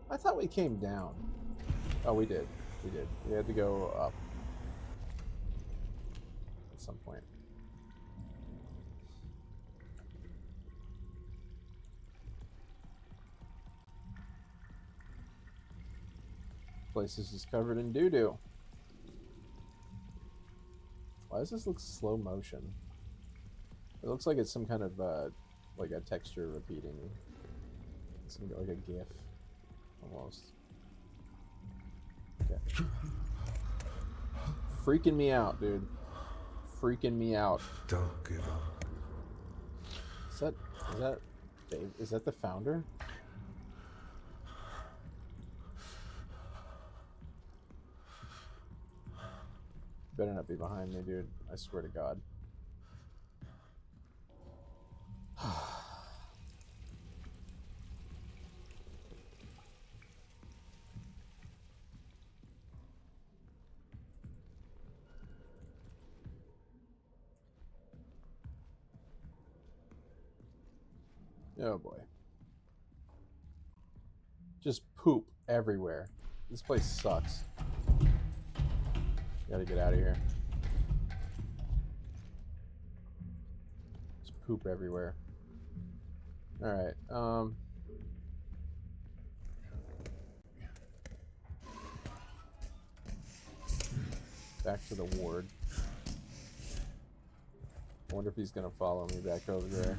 I thought we came down. Oh, we did. We did. We had to go up at some point. Place is just covered in doo-doo. Why does this look slow motion? It looks like it's some kind of, like a texture repeating. It's like a GIF. Almost. Okay. Freaking me out, dude. Freaking me out. Don't give up. Is that Dave? Is that the founder? better not be behind me, dude. I swear to God. Oh boy. Just poop everywhere. This place sucks. Gotta get out of here. Just poop everywhere. Alright, back to the ward. I wonder if he's gonna follow me back over there.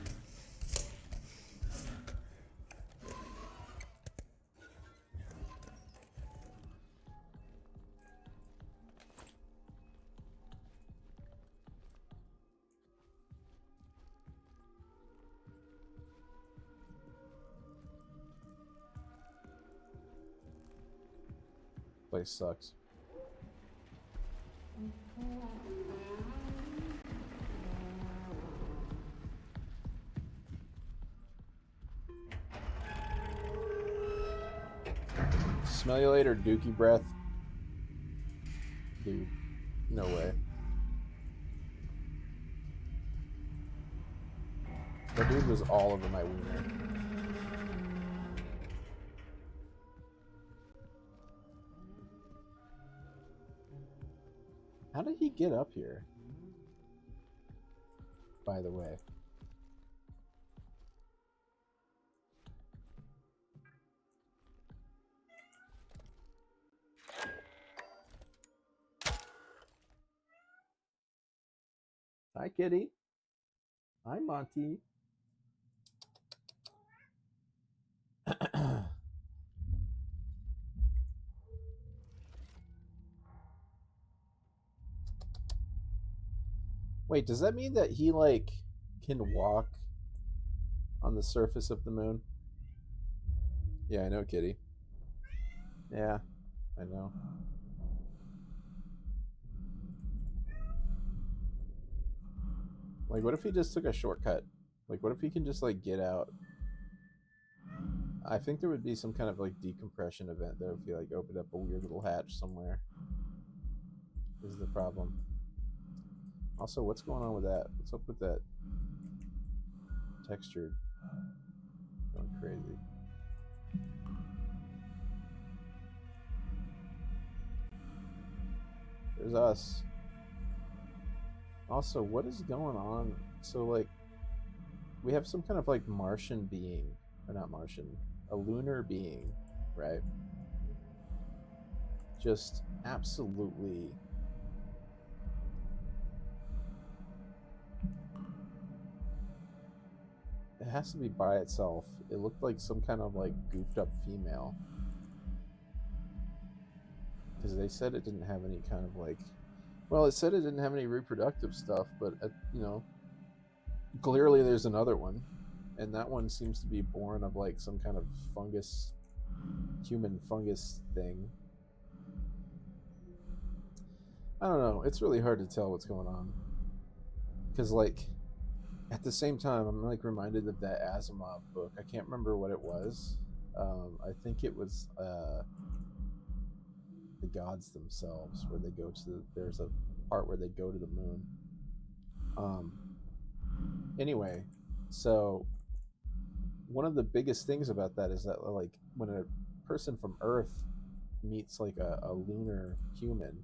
Place sucks. Smell you later, Dookie breath. Dude, no way. That dude was all over my wiener. How did he get up here? By the way. Hi, kitty. Hi, Monty. Wait, does that mean that he, like, can walk on the surface of the moon? Yeah, I know, kitty. Yeah, I know. Like, what if he just took a shortcut? Like, what if he can just, like, get out? I think there would be some kind of, like, decompression event, though, if he, like, opened up a weird little hatch somewhere. This is the problem. Also, what's going on with that? What's up with that texture? Going crazy. There's us. Also, what is going on? So, like, we have some kind of, like, Martian being. Or not Martian. A lunar being, right? Just absolutely... It has to be by itself. It looked like some kind of, like, goofed up female. Because they said it didn't have any kind of, like... Well, it said it didn't have any reproductive stuff, but, you know, clearly there's another one. And that one seems to be born of, like, some kind of fungus, human fungus thing. I don't know. It's really hard to tell what's going on. Because, like, at the same time, I'm, like, reminded of that Asimov book. I can't remember what it was. I think it was The Gods Themselves, where they go to... There's a part where they go to the moon. Anyway, so one of the biggest things about that is that, like, when a person from Earth meets, like, a lunar human,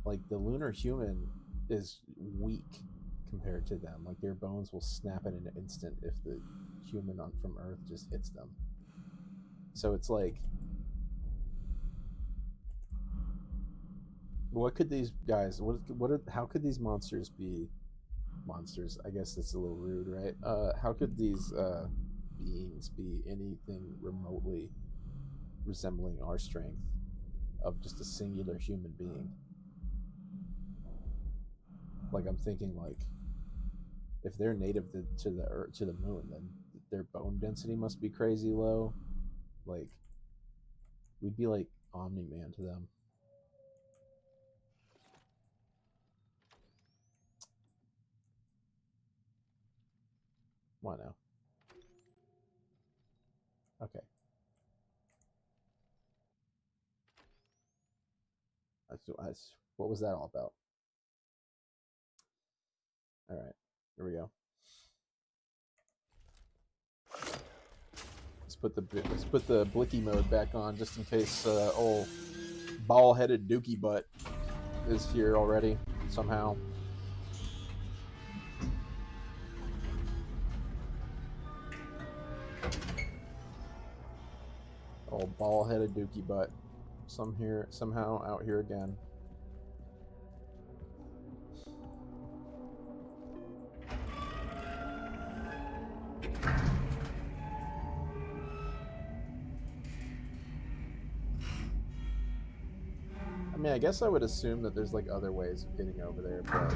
like, the lunar human is weak compared to them. Like, their bones will snap in an instant if the human from Earth just hits them. So it's like, what could these guys... How could these monsters be... Monsters, I guess that's a little rude, right? How could these beings be anything remotely resembling our strength of just a singular human being? Like, I'm thinking, like, if they're native to the Earth, to the moon, then their bone density must be crazy low. Like, we'd be like Omni-Man to them. Come on now. Okay. What was that all about? All right, here we go. Let's put the blicky mode back on just in case old ball-headed Dookie butt is here already somehow. Old ball-headed Dookie butt, somehow out here again. I mean, I guess I would assume that there's like other ways of getting over there, but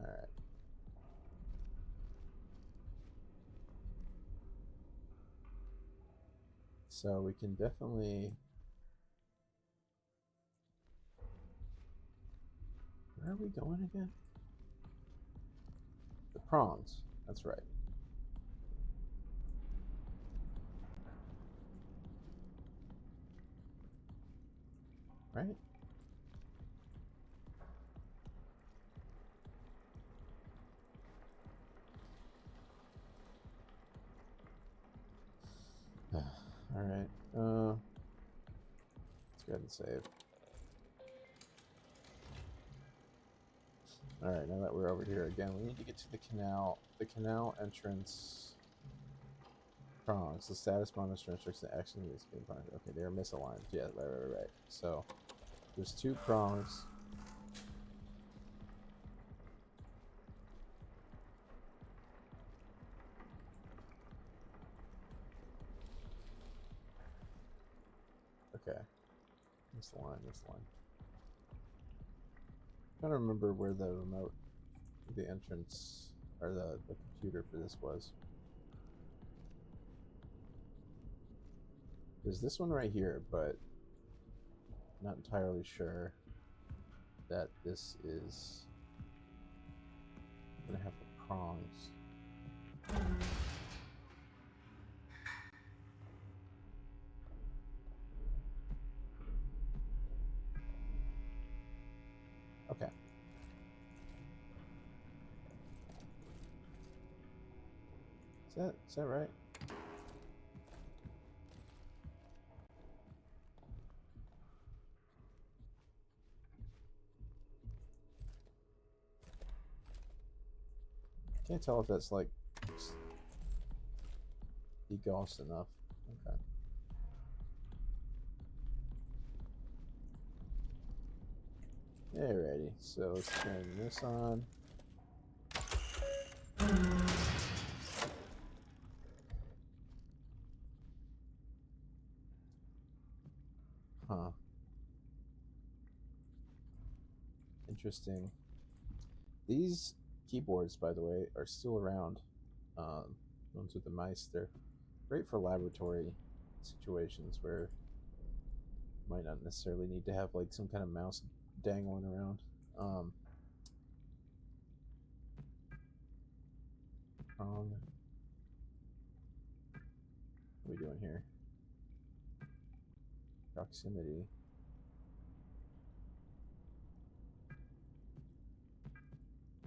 all right. So we can definitely. Where are we going again? The prongs. That's right. Right? All right. Let's go ahead and save. All right. Now that we're over here again, we need to get to the canal. The canal entrance. Prongs. The status monitor restricts the action of this game. Okay, they're misaligned. Yeah, right. So there's 2 prongs. Okay. Misaligned. I'm trying to remember where the remote, the entrance, or the computer for this was. There's this one right here, but I'm not entirely sure that this is gonna have the prongs. Okay. Is that right? Can't tell if that's like degaussed enough. Okay. Alrighty, so let's turn this on. Huh. Interesting. These keyboards, by the way, are still around. Ones with the mice, they're great for laboratory situations where you might not necessarily need to have like some kind of mouse dangling around. Prong. What are we doing here? Proximity.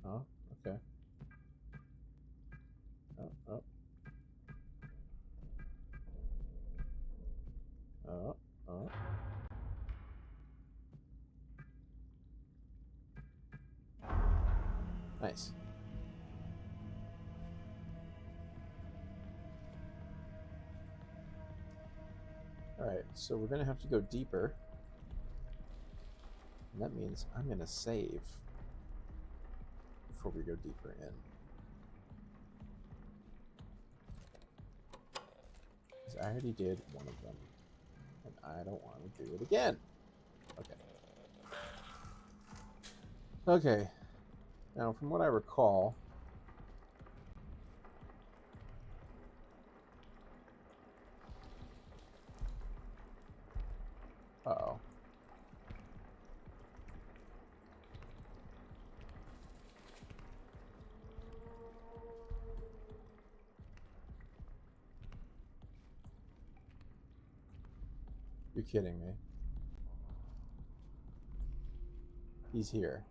Oh, okay. Oh. Nice. Alright, so we're gonna have to go deeper. And that means I'm gonna save before we go deeper in. Because I already did one of them. And I don't want to do it again. Okay. Okay. Now, from what I recall, uh-oh. You're kidding me. He's here.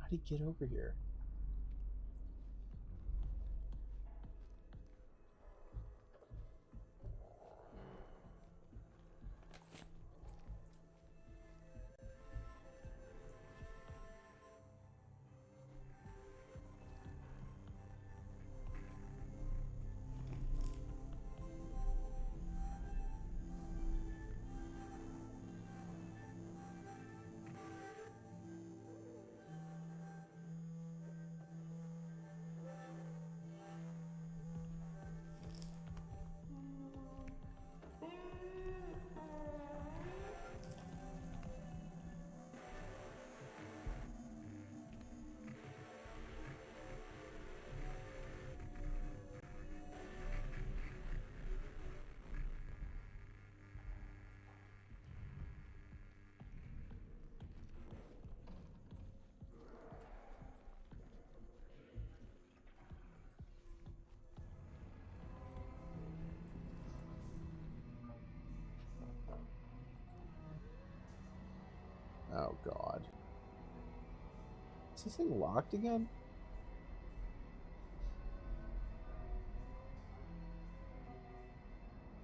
How'd he get over here? Oh, God. Is this thing locked again?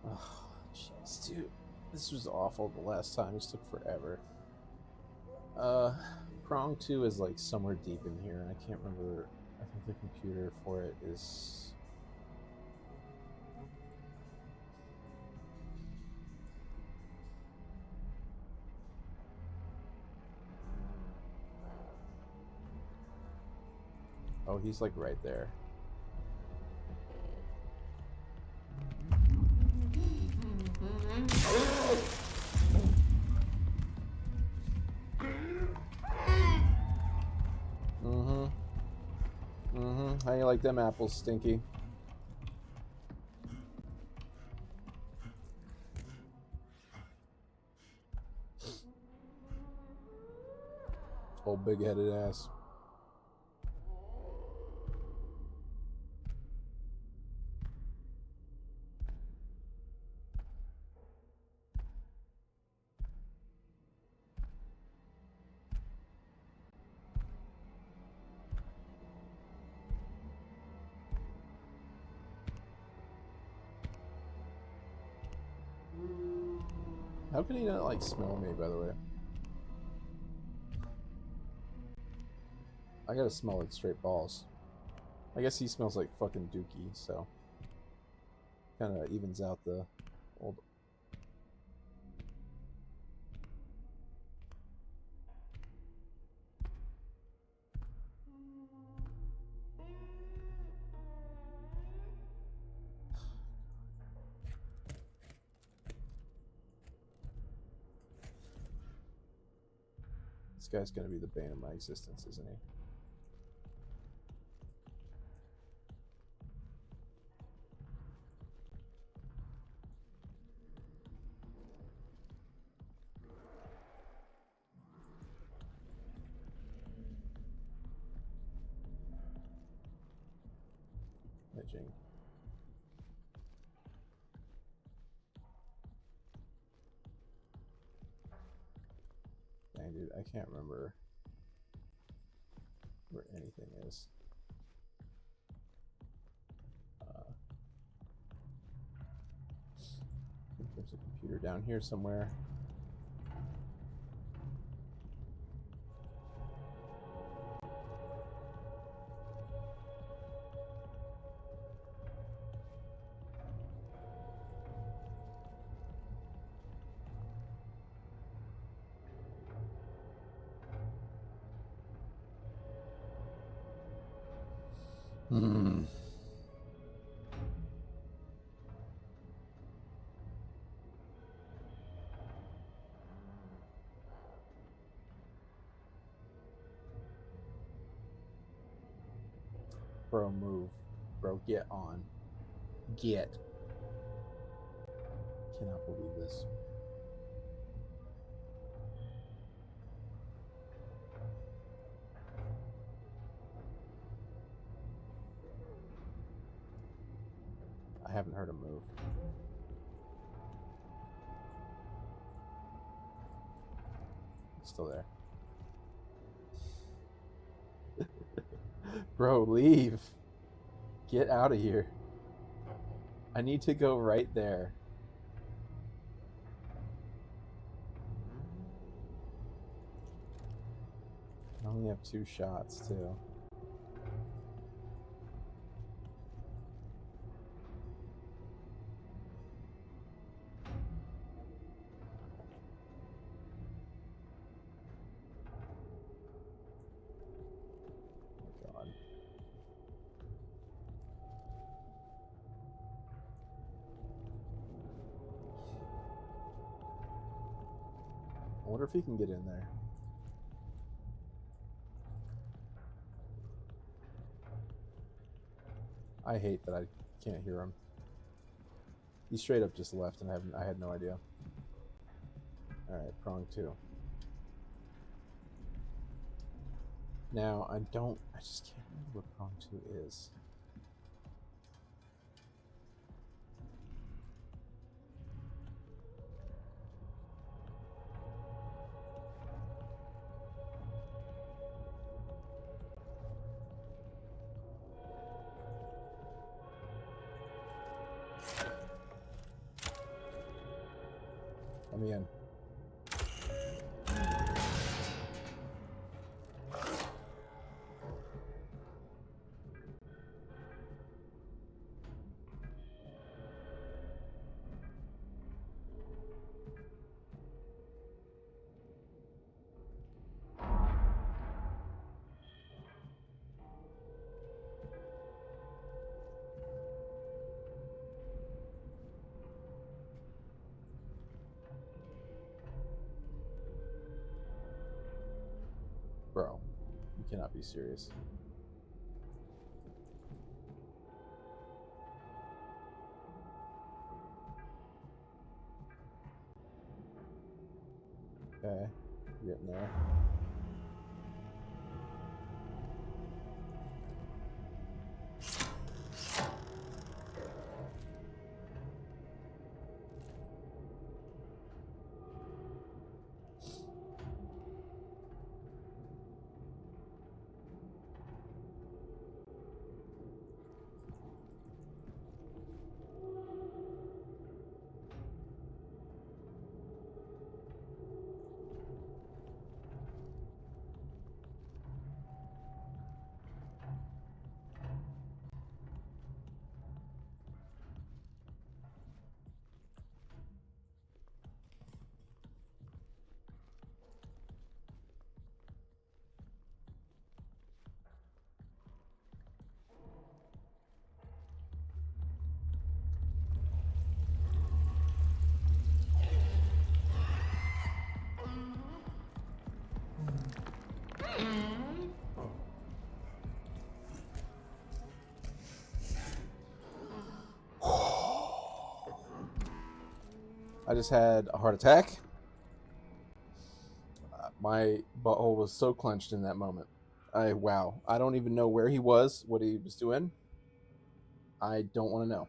Oh, jeez, dude. This was awful the last time. This took forever. Prong 2 is like somewhere deep in here, and I can't remember. I think the computer for it is... Oh, he's like right there. How you like them apples, Stinky? Old big-headed ass. How can he not, like, smell me, by the way? I gotta smell like straight balls. I guess he smells like fucking Dookie, so... Kinda evens out the old... This guy's gonna be the bane of my existence, isn't he? Edging. Dang, dude, I can't remember where anything is. I think there's a computer down here somewhere. Hmm. Bro, move. Bro, get on. Get. Cannot believe this. I haven't heard him move. He's still there. Bro, leave. Get out of here. I need to go right there. I only have 2 shots, too. God. I wonder if he can get in there. I hate that I can't hear him. He straight up just left, and I had no idea. Alright, prong 2. Now, I just can't remember what prong 2 is. Let me in. Bro, you cannot be serious. Okay, getting there. I just had a heart attack. My butthole was so clenched in that moment. Wow. I don't even know where he was, what he was doing. I don't want to know.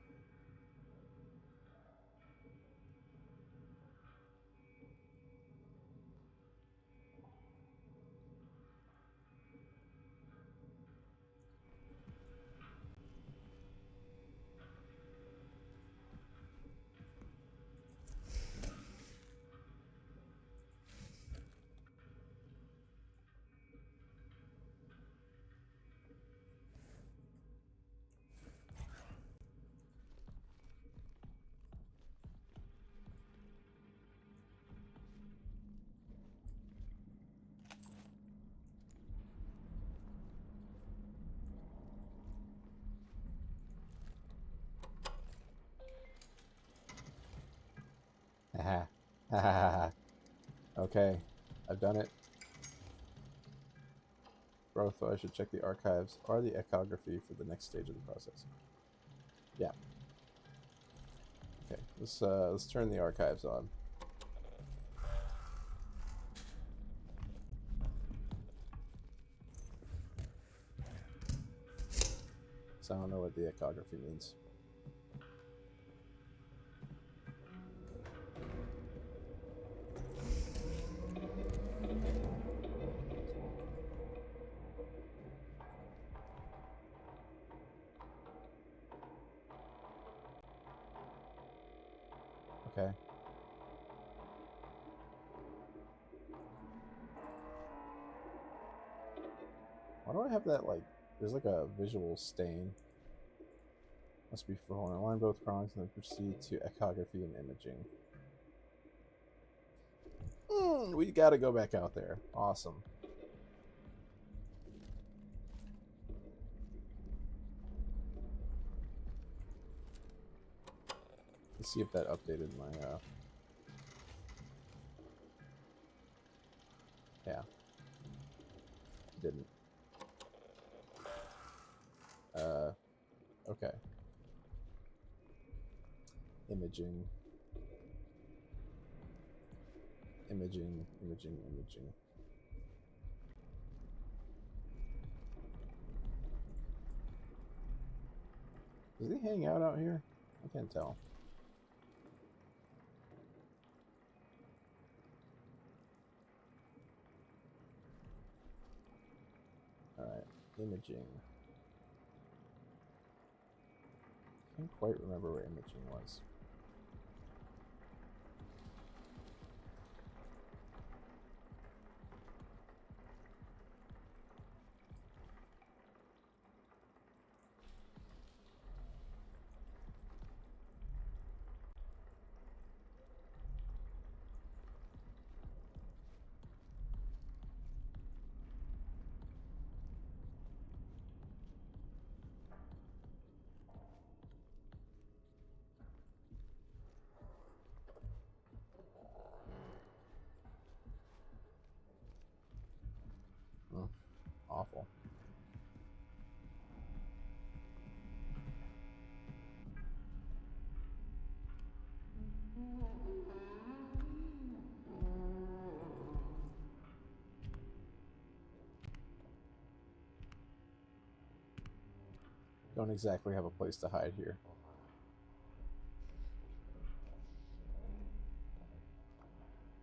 Okay, I've done it. growth, I should check the archives or the echography for the next stage of the process. Yeah. Okay, let's turn the archives on. So I don't know what the echography means. Okay. Why do I have that, like, there's like a visual stain. Must be for align both prongs and then proceed to echography and imaging. We gotta go back out there. Awesome. Let's see if that updated my, yeah. Didn't. Okay. Imaging. Imaging. Does he hang out here? I can't tell. Alright, imaging. Can't quite remember where imaging was. Awful. Don't exactly have a place to hide here.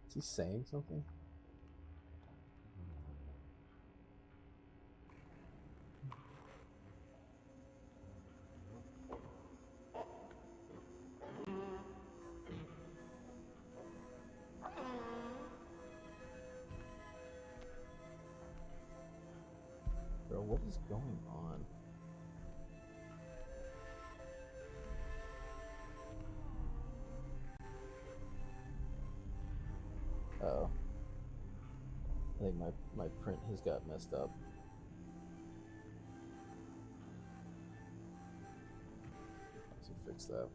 Is he saying something? Bro, what is going on? Oh. I think my print has got messed up. Let's fix that.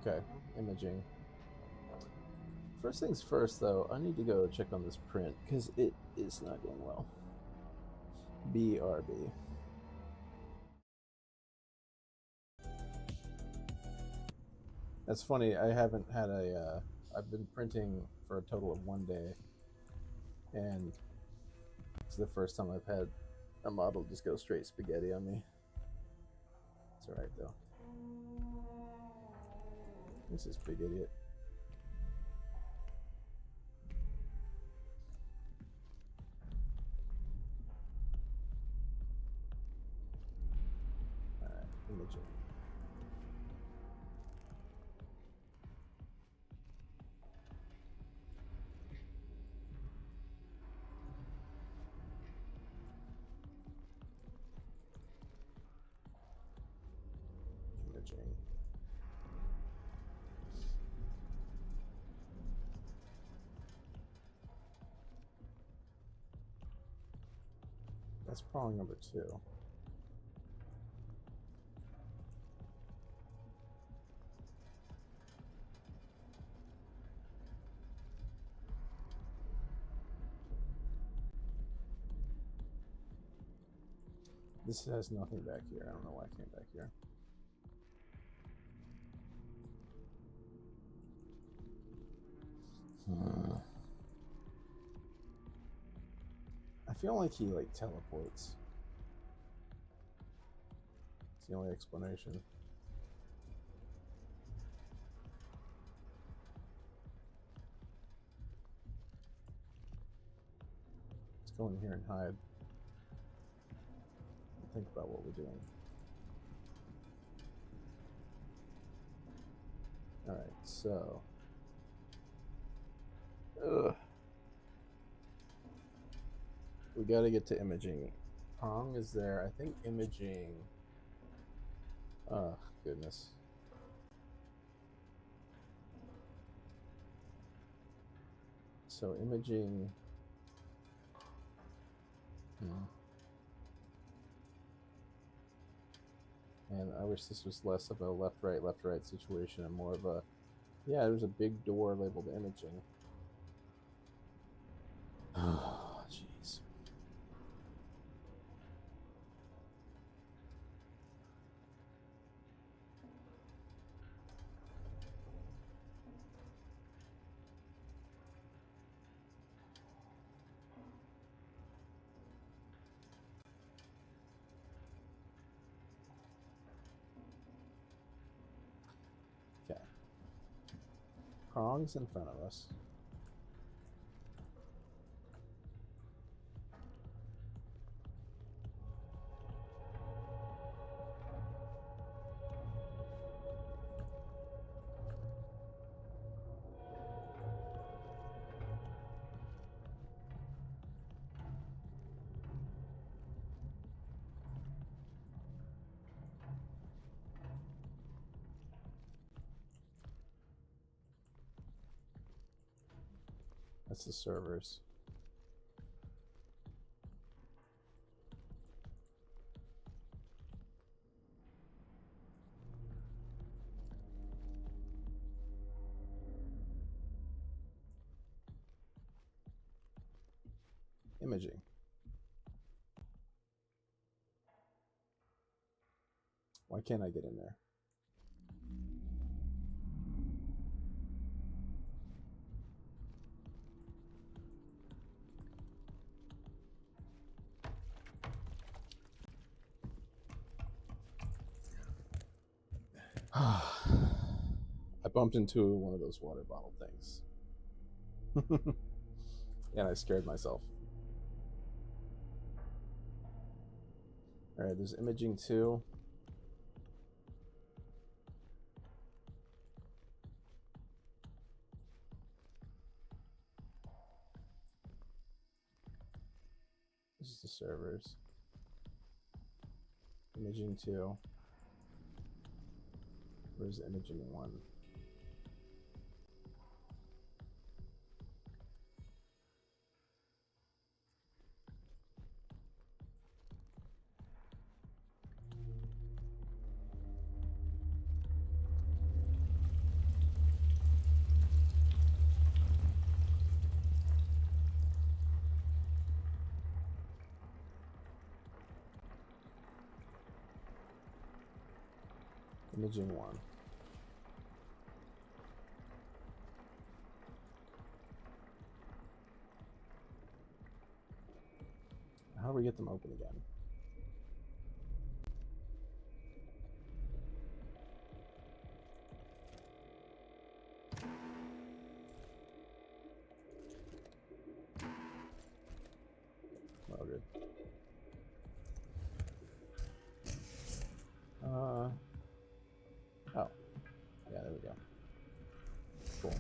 Okay, imaging. First things first, though, I need to go check on this print because it is not going well. BRB. That's funny. I haven't had a. I've been printing for a total of 1 day, and it's the first time I've had A model just go straight spaghetti on me. It's alright though. This is big idiot. Alright, imaging. Imaging. That's prong number 2. This has nothing back here. I don't know why I came back here. I feel like he like teleports. It's the only explanation. Let's go in here and hide. And think about what we're doing. Alright, so. Ugh. We gotta get to imaging. Pong is there. I think imaging. Oh, goodness. So imaging. And I wish this was less of a left right situation and more of a, yeah, there's a big door labeled imaging. Oh, jeez. Okay. Prongs in front of us. That's the servers. Imaging. Why can't I get in there? I bumped into one of those water bottle things. And I scared myself. Alright, there's imaging 2. This is the servers. Imaging 2. Where's imaging 1? Imaging 1. How How do we get them open again? Oh, good. Oh. Yeah, there we go. Cool.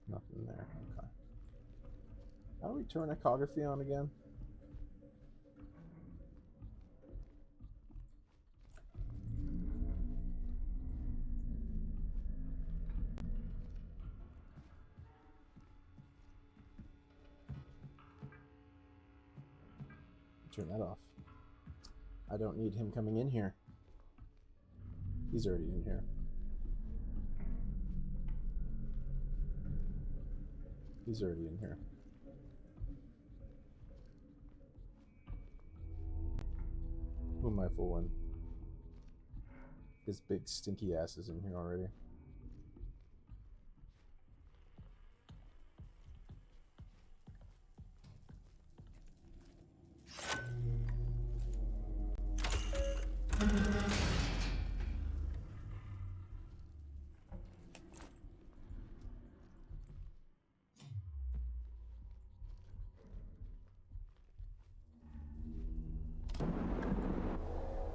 Nothing there. Okay. How do we turn echography on again? Turn that off. I don't need him coming in here. He's already in here. He's already in here. Who am I fooling? His big stinky ass is in here already.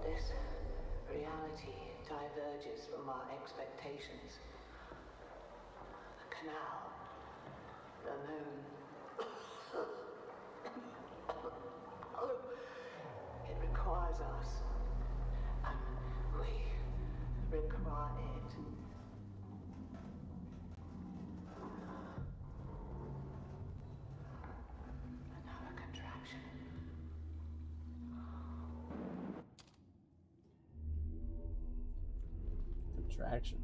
This reality diverges from our expectations. The canal, the moon. It requires us, and we require it. Another contraction. Contraction.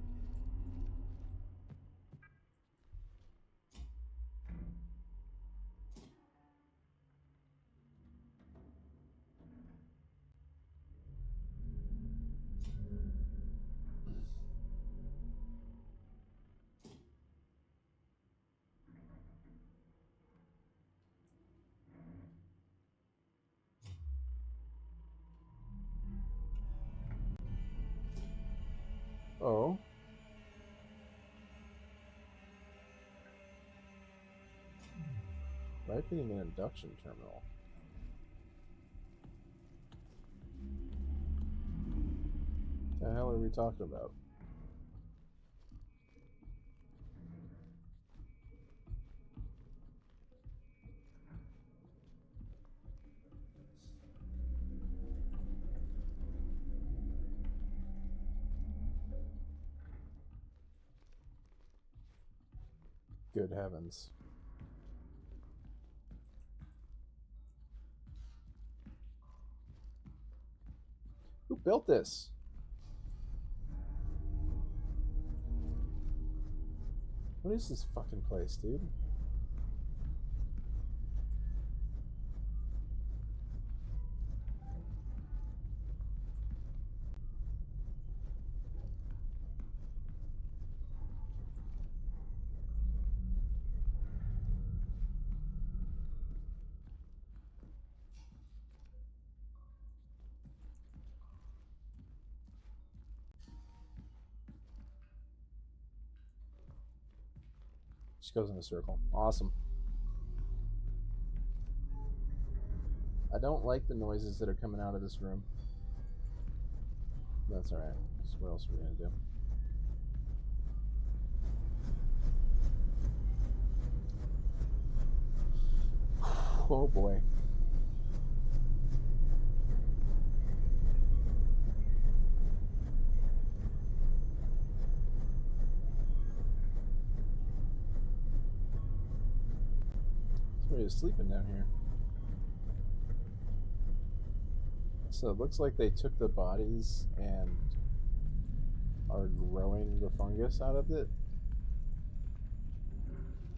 Oh. Ripening an induction terminal. What the hell are we talking about? Good heavens. Who built this? What is this fucking place, dude? Just goes in a circle. Awesome. I don't like the noises that are coming out of this room. That's alright. So what else are we gonna do? Oh boy. Somebody is sleeping down here. So it looks like they took the bodies and are growing the fungus out of it.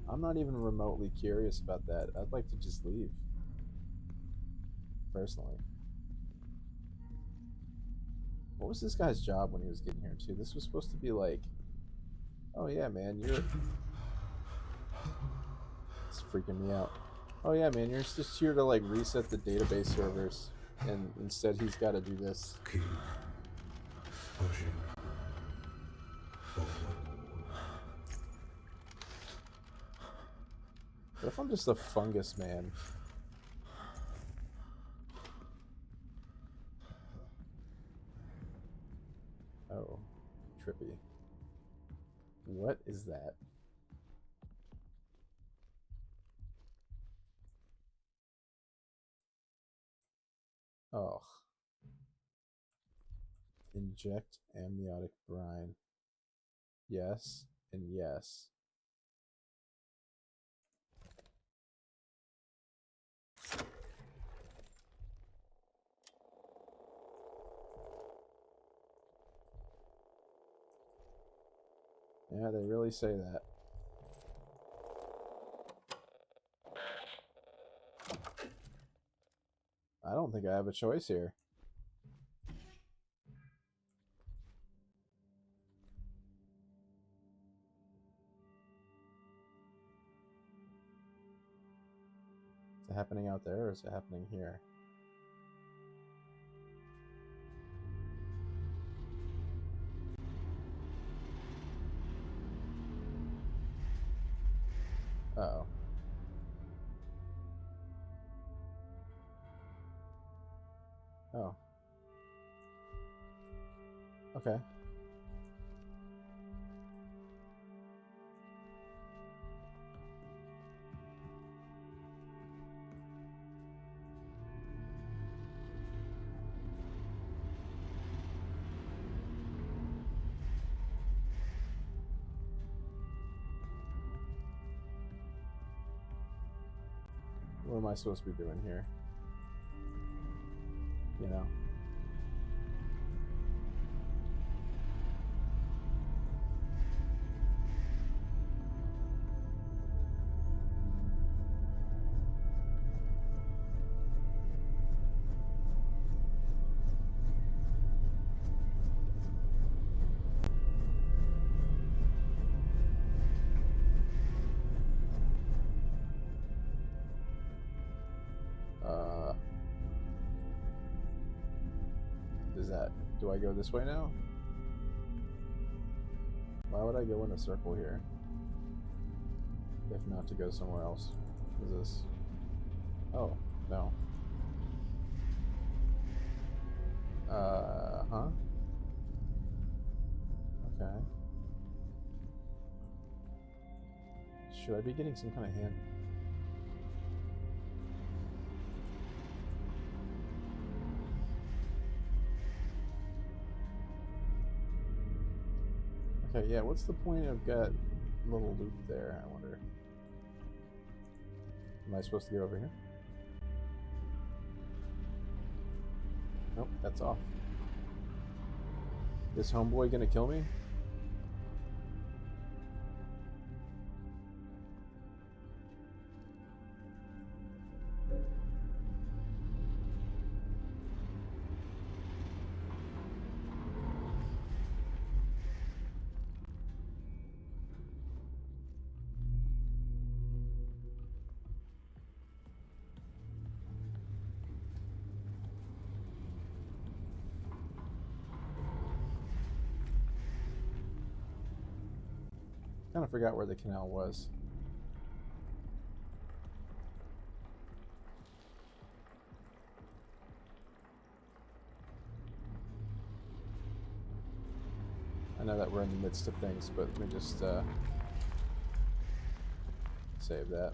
I'm not even remotely curious about that. I'd like to just leave. Personally. What was this guy's job when he was getting here too? This was supposed to be like, oh yeah, man, you're... It's freaking me out. Oh yeah, man, you're just here to like reset the database servers, and instead he's got to do this. Keep pushing forward. What if I'm just a fungus man? Oh, trippy. What is that? Oh. Inject amniotic brine. Yes, and yes. Yeah, they really say that. I don't think I have a choice here. Is it happening out there or is it happening here? Uh-oh. Oh. Okay. What am I supposed to be doing here? You know? Do I go this way now? Why would I go in a circle here? If not to go somewhere else. Is this... Oh, no. Huh? Okay. Should I be getting some kind of hint? Okay, yeah, what's the point of got little loop there, I wonder? Am I supposed to get over here? Nope, that's off. Is homeboy gonna kill me? Kind of forgot where the canal was. I know that we're in the midst of things, but let me just save that.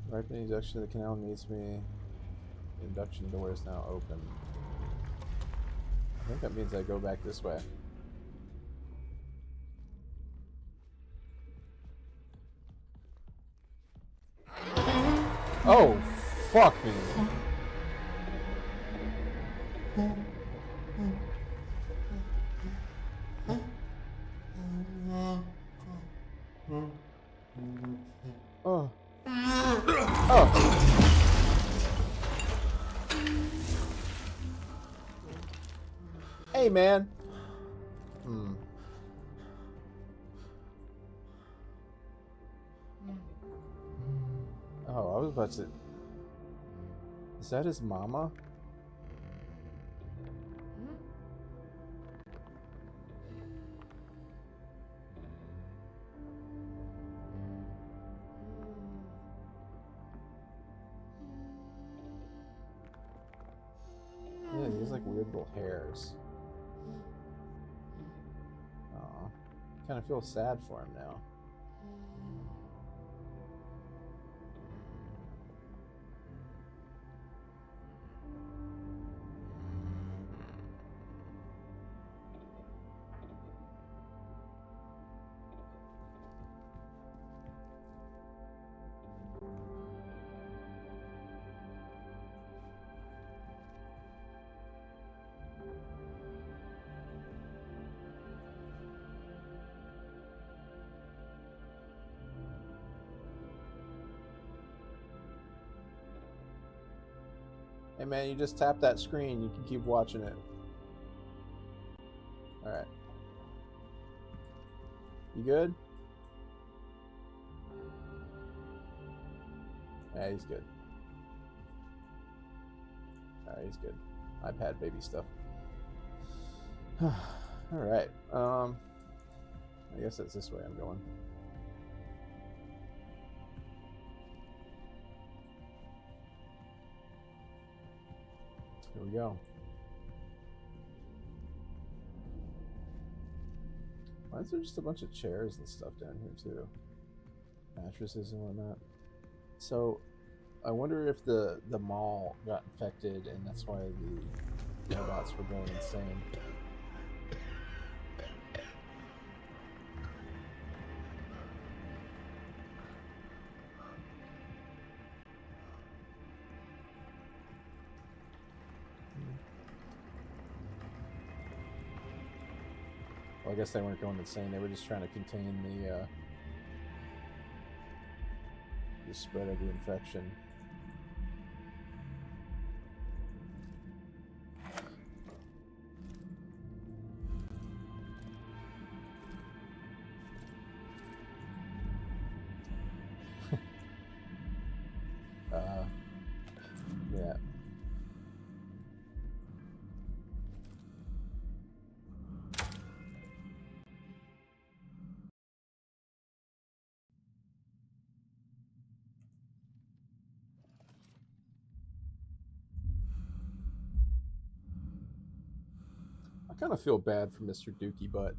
Right beneath section of the canal needs me. Induction door is now open. I think that means I go back this way. Oh, fuck me. Oh. Oh. Hey, man. Oh, I was about to... Is that his mama? Yeah, he has like weird little hairs. Aw. Kind of feel sad for him now. Hey man, you just tap that screen, you can keep watching it. Alright. You good? Yeah, he's good. Alright, he's good. iPad baby stuff. Alright, I guess that's this way I'm going. Here we go. Why is there just a bunch of chairs and stuff down here too? Mattresses and whatnot. So, I wonder if the mall got infected and that's why the robots were going insane. Well, I guess they weren't going insane. They were just trying to contain the spread of the infection. Yeah. I kind of feel bad for Mr. Dookie, but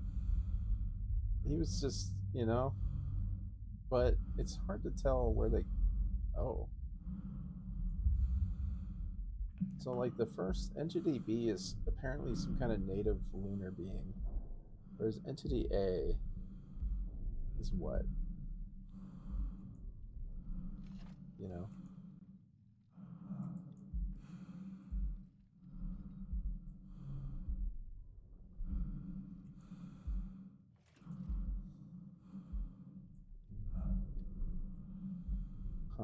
he was just, you know, but it's hard to tell where they... Oh. So, like, the first Entity B is apparently some kind of native lunar being. Whereas Entity A is what? You know? Huh.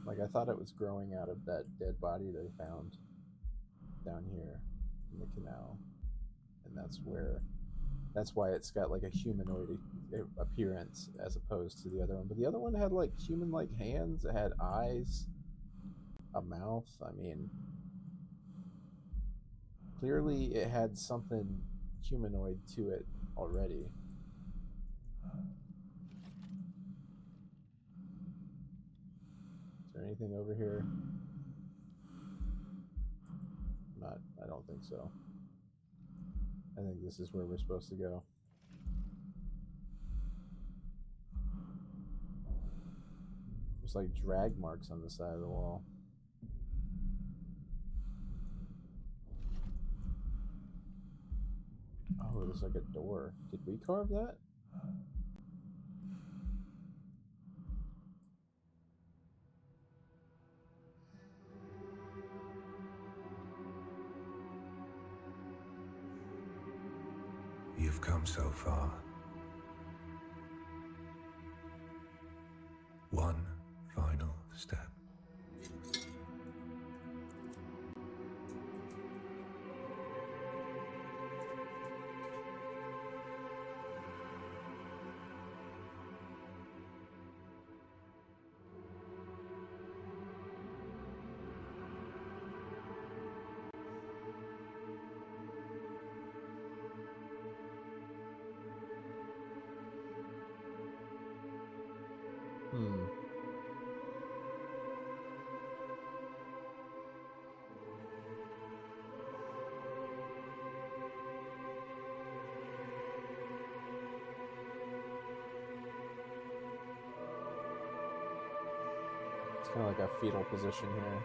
Like, I thought it was growing out of that dead body they found down here in the canal. And that's why it's got like a humanoid appearance as opposed to the other one. But the other one had like human-like hands, it had eyes, a mouth. I mean, clearly it had something humanoid to it already. there anything over here? Not, I don't think so. I think this is where we're supposed to go. There's like drag marks on the side of the wall. Oh, there's like a door. Did we carve that? You've come so far. One final step. Hmm. It's kind of like a fetal position here.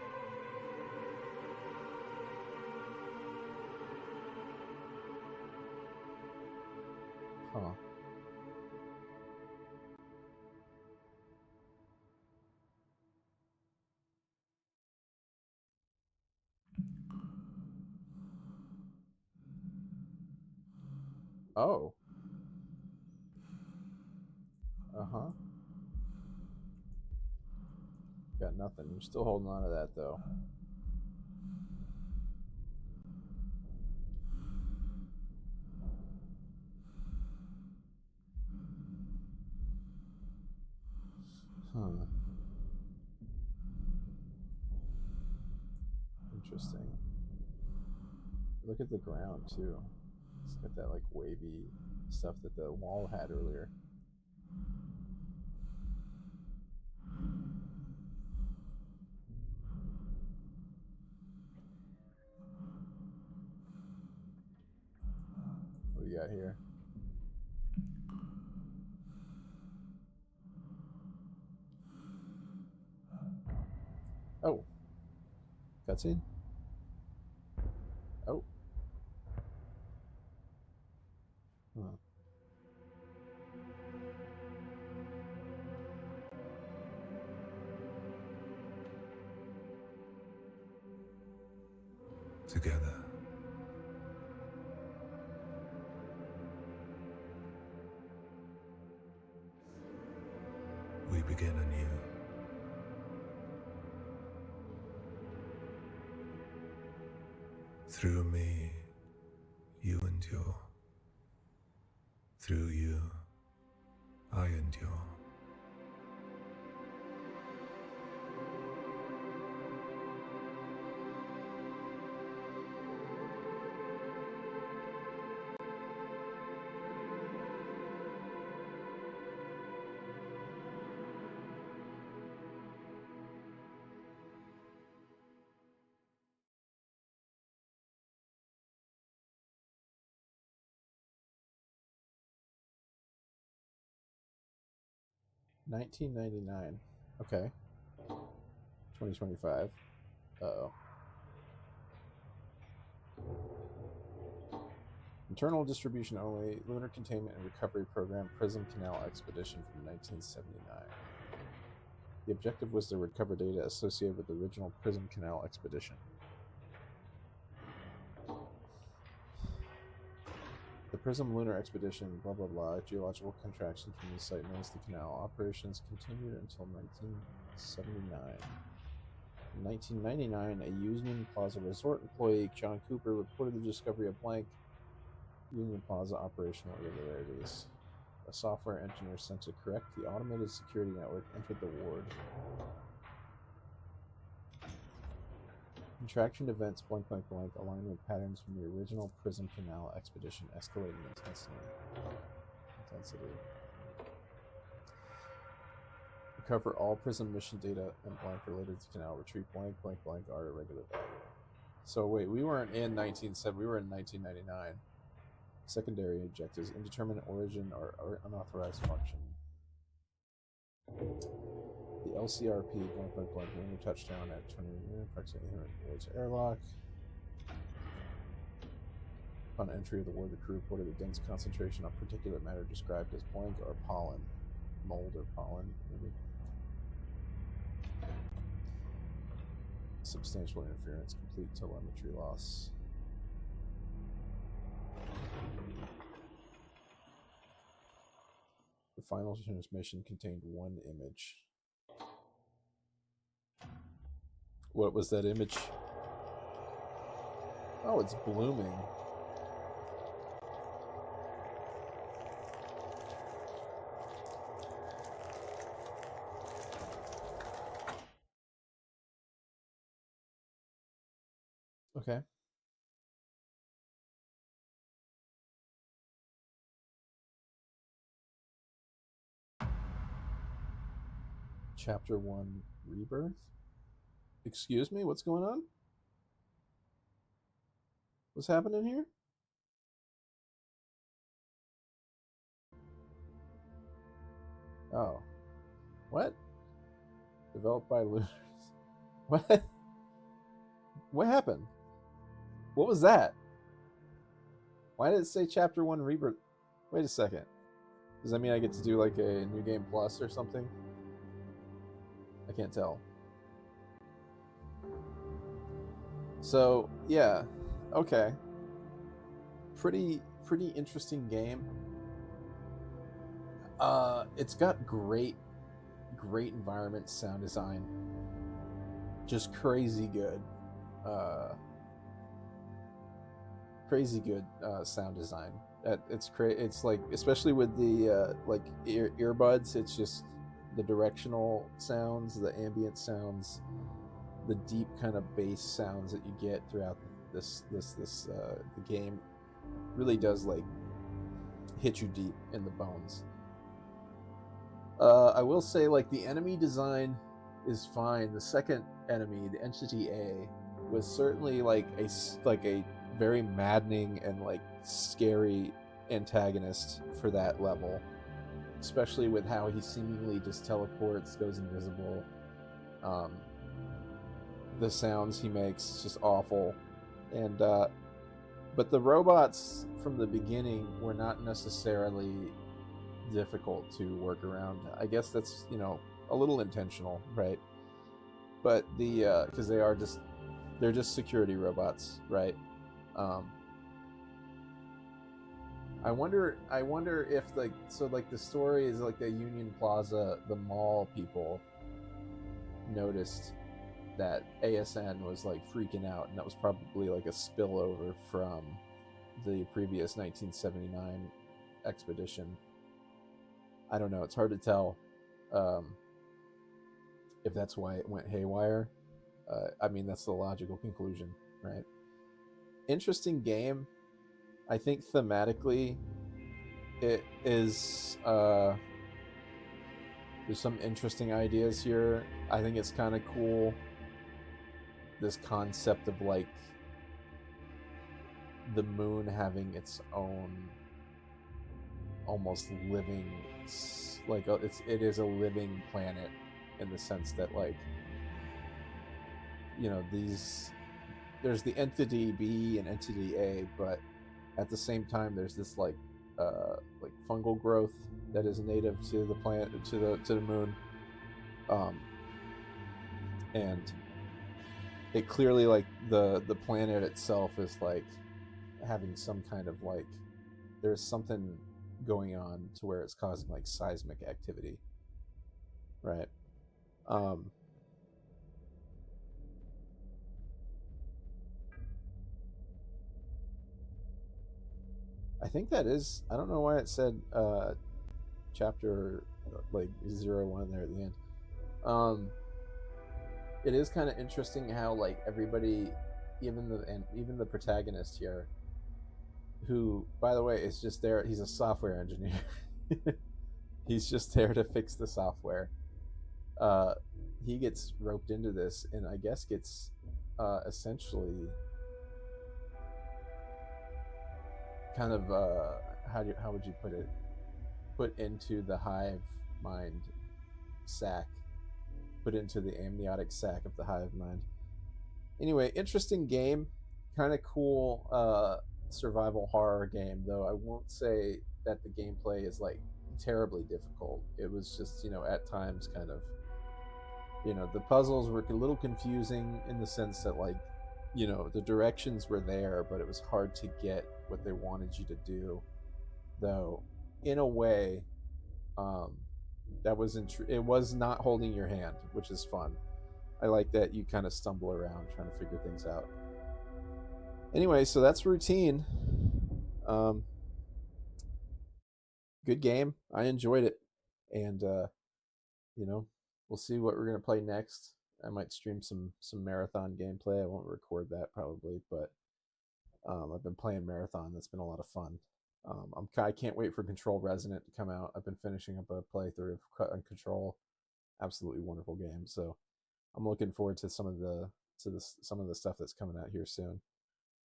Huh. Oh. Uh-huh. Got nothing. You're still holding on to that, though. Huh. Interesting. Look at the ground, too. It's got that, like, wavy stuff that the wall had earlier. What do you got here? Oh. Cutscene? Oh. Huh. Together. We begin anew. Through me, you endure. Through you, I endure. $19.99. Okay. 2025. Uh-oh. Internal distribution only. Lunar Containment and Recovery Program. Prism Canal Expedition from 1979. The objective was to recover data associated with the original Prism Canal Expedition. The Prism Lunar Expedition, blah blah blah, geological contraction from the site known as the canal. Operations continued until 1979. In 1999, a Union Plaza Resort employee, John Cooper, reported the discovery of blank Union Plaza operational irregularities. A software engineer sent to correct the automated security network entered the ward. Contraction events blank blank blank align with patterns from the original Prism Canal Expedition, escalating intensity. Recover all Prism mission data and blank related to canal. Retrieve blank, blank, blank are a regular value. So wait, we weren't in 1970. We were in 1999. Secondary objectives: indeterminate origin or unauthorized function. The LCRP blank, blank, blank. Lunar touchdown at 20 approximately 800 towards airlock. Upon entry of the ward, the crew reported a dense concentration of particulate matter described as blank or pollen, mold or pollen, maybe. Substantial interference, complete telemetry loss. The final transmission contained one image. What was that image? Oh, it's blooming. Okay. Chapter 1 Rebirth? Excuse me, what's going on? What's happening here? Oh. What? Developed by Lunars. What? What happened? What was that? Why did it say Chapter 1 Rebirth? Wait a second. Does that mean I get to do like a New Game Plus or something? I can't tell. So, yeah. Okay. Pretty interesting game. It's got great environment sound design. Just crazy good. Crazy good sound design. It's like, especially with the like earbuds, it's just the directional sounds, the ambient sounds, the deep kind of bass sounds that you get throughout the game really does like hit you deep in the bones. I will say, like, the enemy design is fine. The second enemy, the Entity A, was certainly like a very maddening and like scary antagonist for that level, especially with how he seemingly just teleports, goes invisible. The sounds he makes is just awful. And but the robots from the beginning were not necessarily difficult to work around. I guess that's, you know, a little intentional, right? But the because they're just security robots, right? I wonder if like the story is like the Union Plaza, the mall people noticed that ASN was like freaking out, and that was probably like a spillover from the previous 1979 expedition. I don't know, it's hard to tell if that's why it went haywire. I mean, that's the logical conclusion, right? Interesting game. I think thematically it is there's some interesting ideas here. I think it's kind of cool, this concept of like the moon having its own almost living, like it is a living planet, in the sense that, like, you know, there's the Entity B and Entity A, but at the same time there's this like fungal growth that is native to the planet, to the moon, and it clearly, like, the planet itself is like having some kind of like, there's something going on to where it's causing like seismic activity, right? I think that is, I don't know why it said chapter like 01 there at the end. It is kind of interesting how like everybody, even the protagonist here, who, by the way, is just there, he's a software engineer. He's just there to fix the software. uh, he gets roped into this, and I guess gets essentially kind of how would you put it? Put into the hive mind sac, put into the amniotic sac of the hive mind. Anyway, interesting game, kind of cool survival horror game, though I won't say that the gameplay is like terribly difficult. It was just, at times kind of, the puzzles were a little confusing in the sense that, like, the directions were there, but it was hard to get what they wanted you to do. Though, in a way, um, that was it was not holding your hand, which is fun. I like that you kind of stumble around trying to figure things out. Anyway, so that's Routine. Um, good game. I enjoyed it, and you know, we'll see what we're gonna play next. I might stream some Marathon gameplay. I won't record that probably, but I've been playing Marathon. That's been a lot of fun. I can't wait for Control Resonant to come out. I've been finishing up a playthrough of Control. Absolutely wonderful game. So I'm looking forward to some of the stuff that's coming out here soon.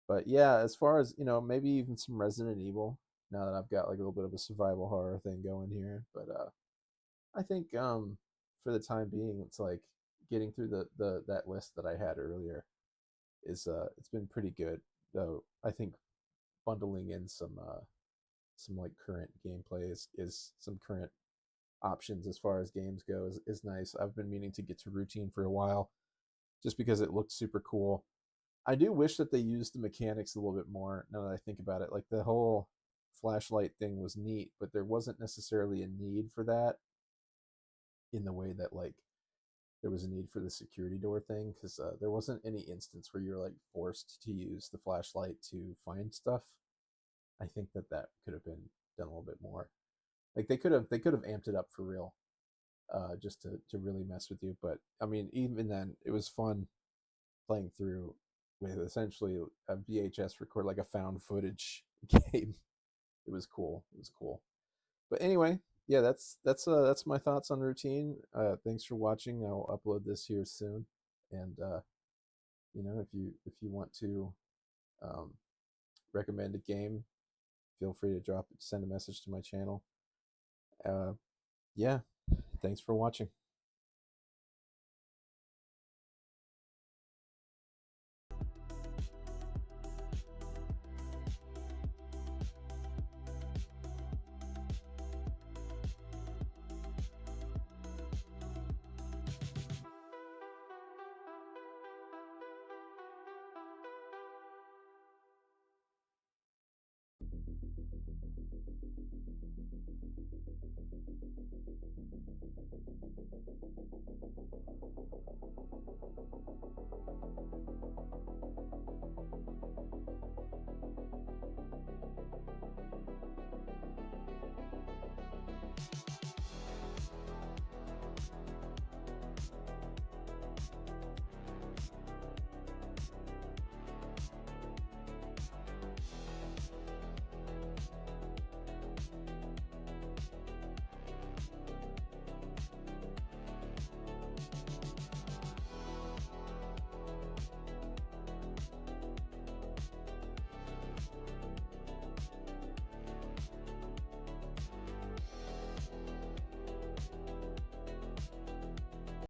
But yeah, as far as maybe even some Resident Evil. Now that I've got like a little bit of a survival horror thing going here, but I think for the time being, it's like getting through the that list that I had earlier is it's been pretty good. Though I think bundling in some like current gameplay is some current options as far as games go is nice. I've been meaning to get to Routine for a while just because it looked super cool. I do wish that they used the mechanics a little bit more now that I think about it. Like the whole flashlight thing was neat, but there wasn't necessarily a need for that in the way that like there was a need for the security door thing because there wasn't any instance where you're like forced to use the flashlight to find stuff. I think that could have been done a little bit more. Like they could have amped it up for real, just to really mess with you. But I mean, even then, it was fun playing through with essentially a VHS record, like a found footage game. It was cool. It was cool. But anyway, yeah, that's my thoughts on Routine. Thanks for watching. I'll upload this here soon, and if you want to um, recommend a game, feel free to send a message to my channel. Uh, yeah, thanks for watching.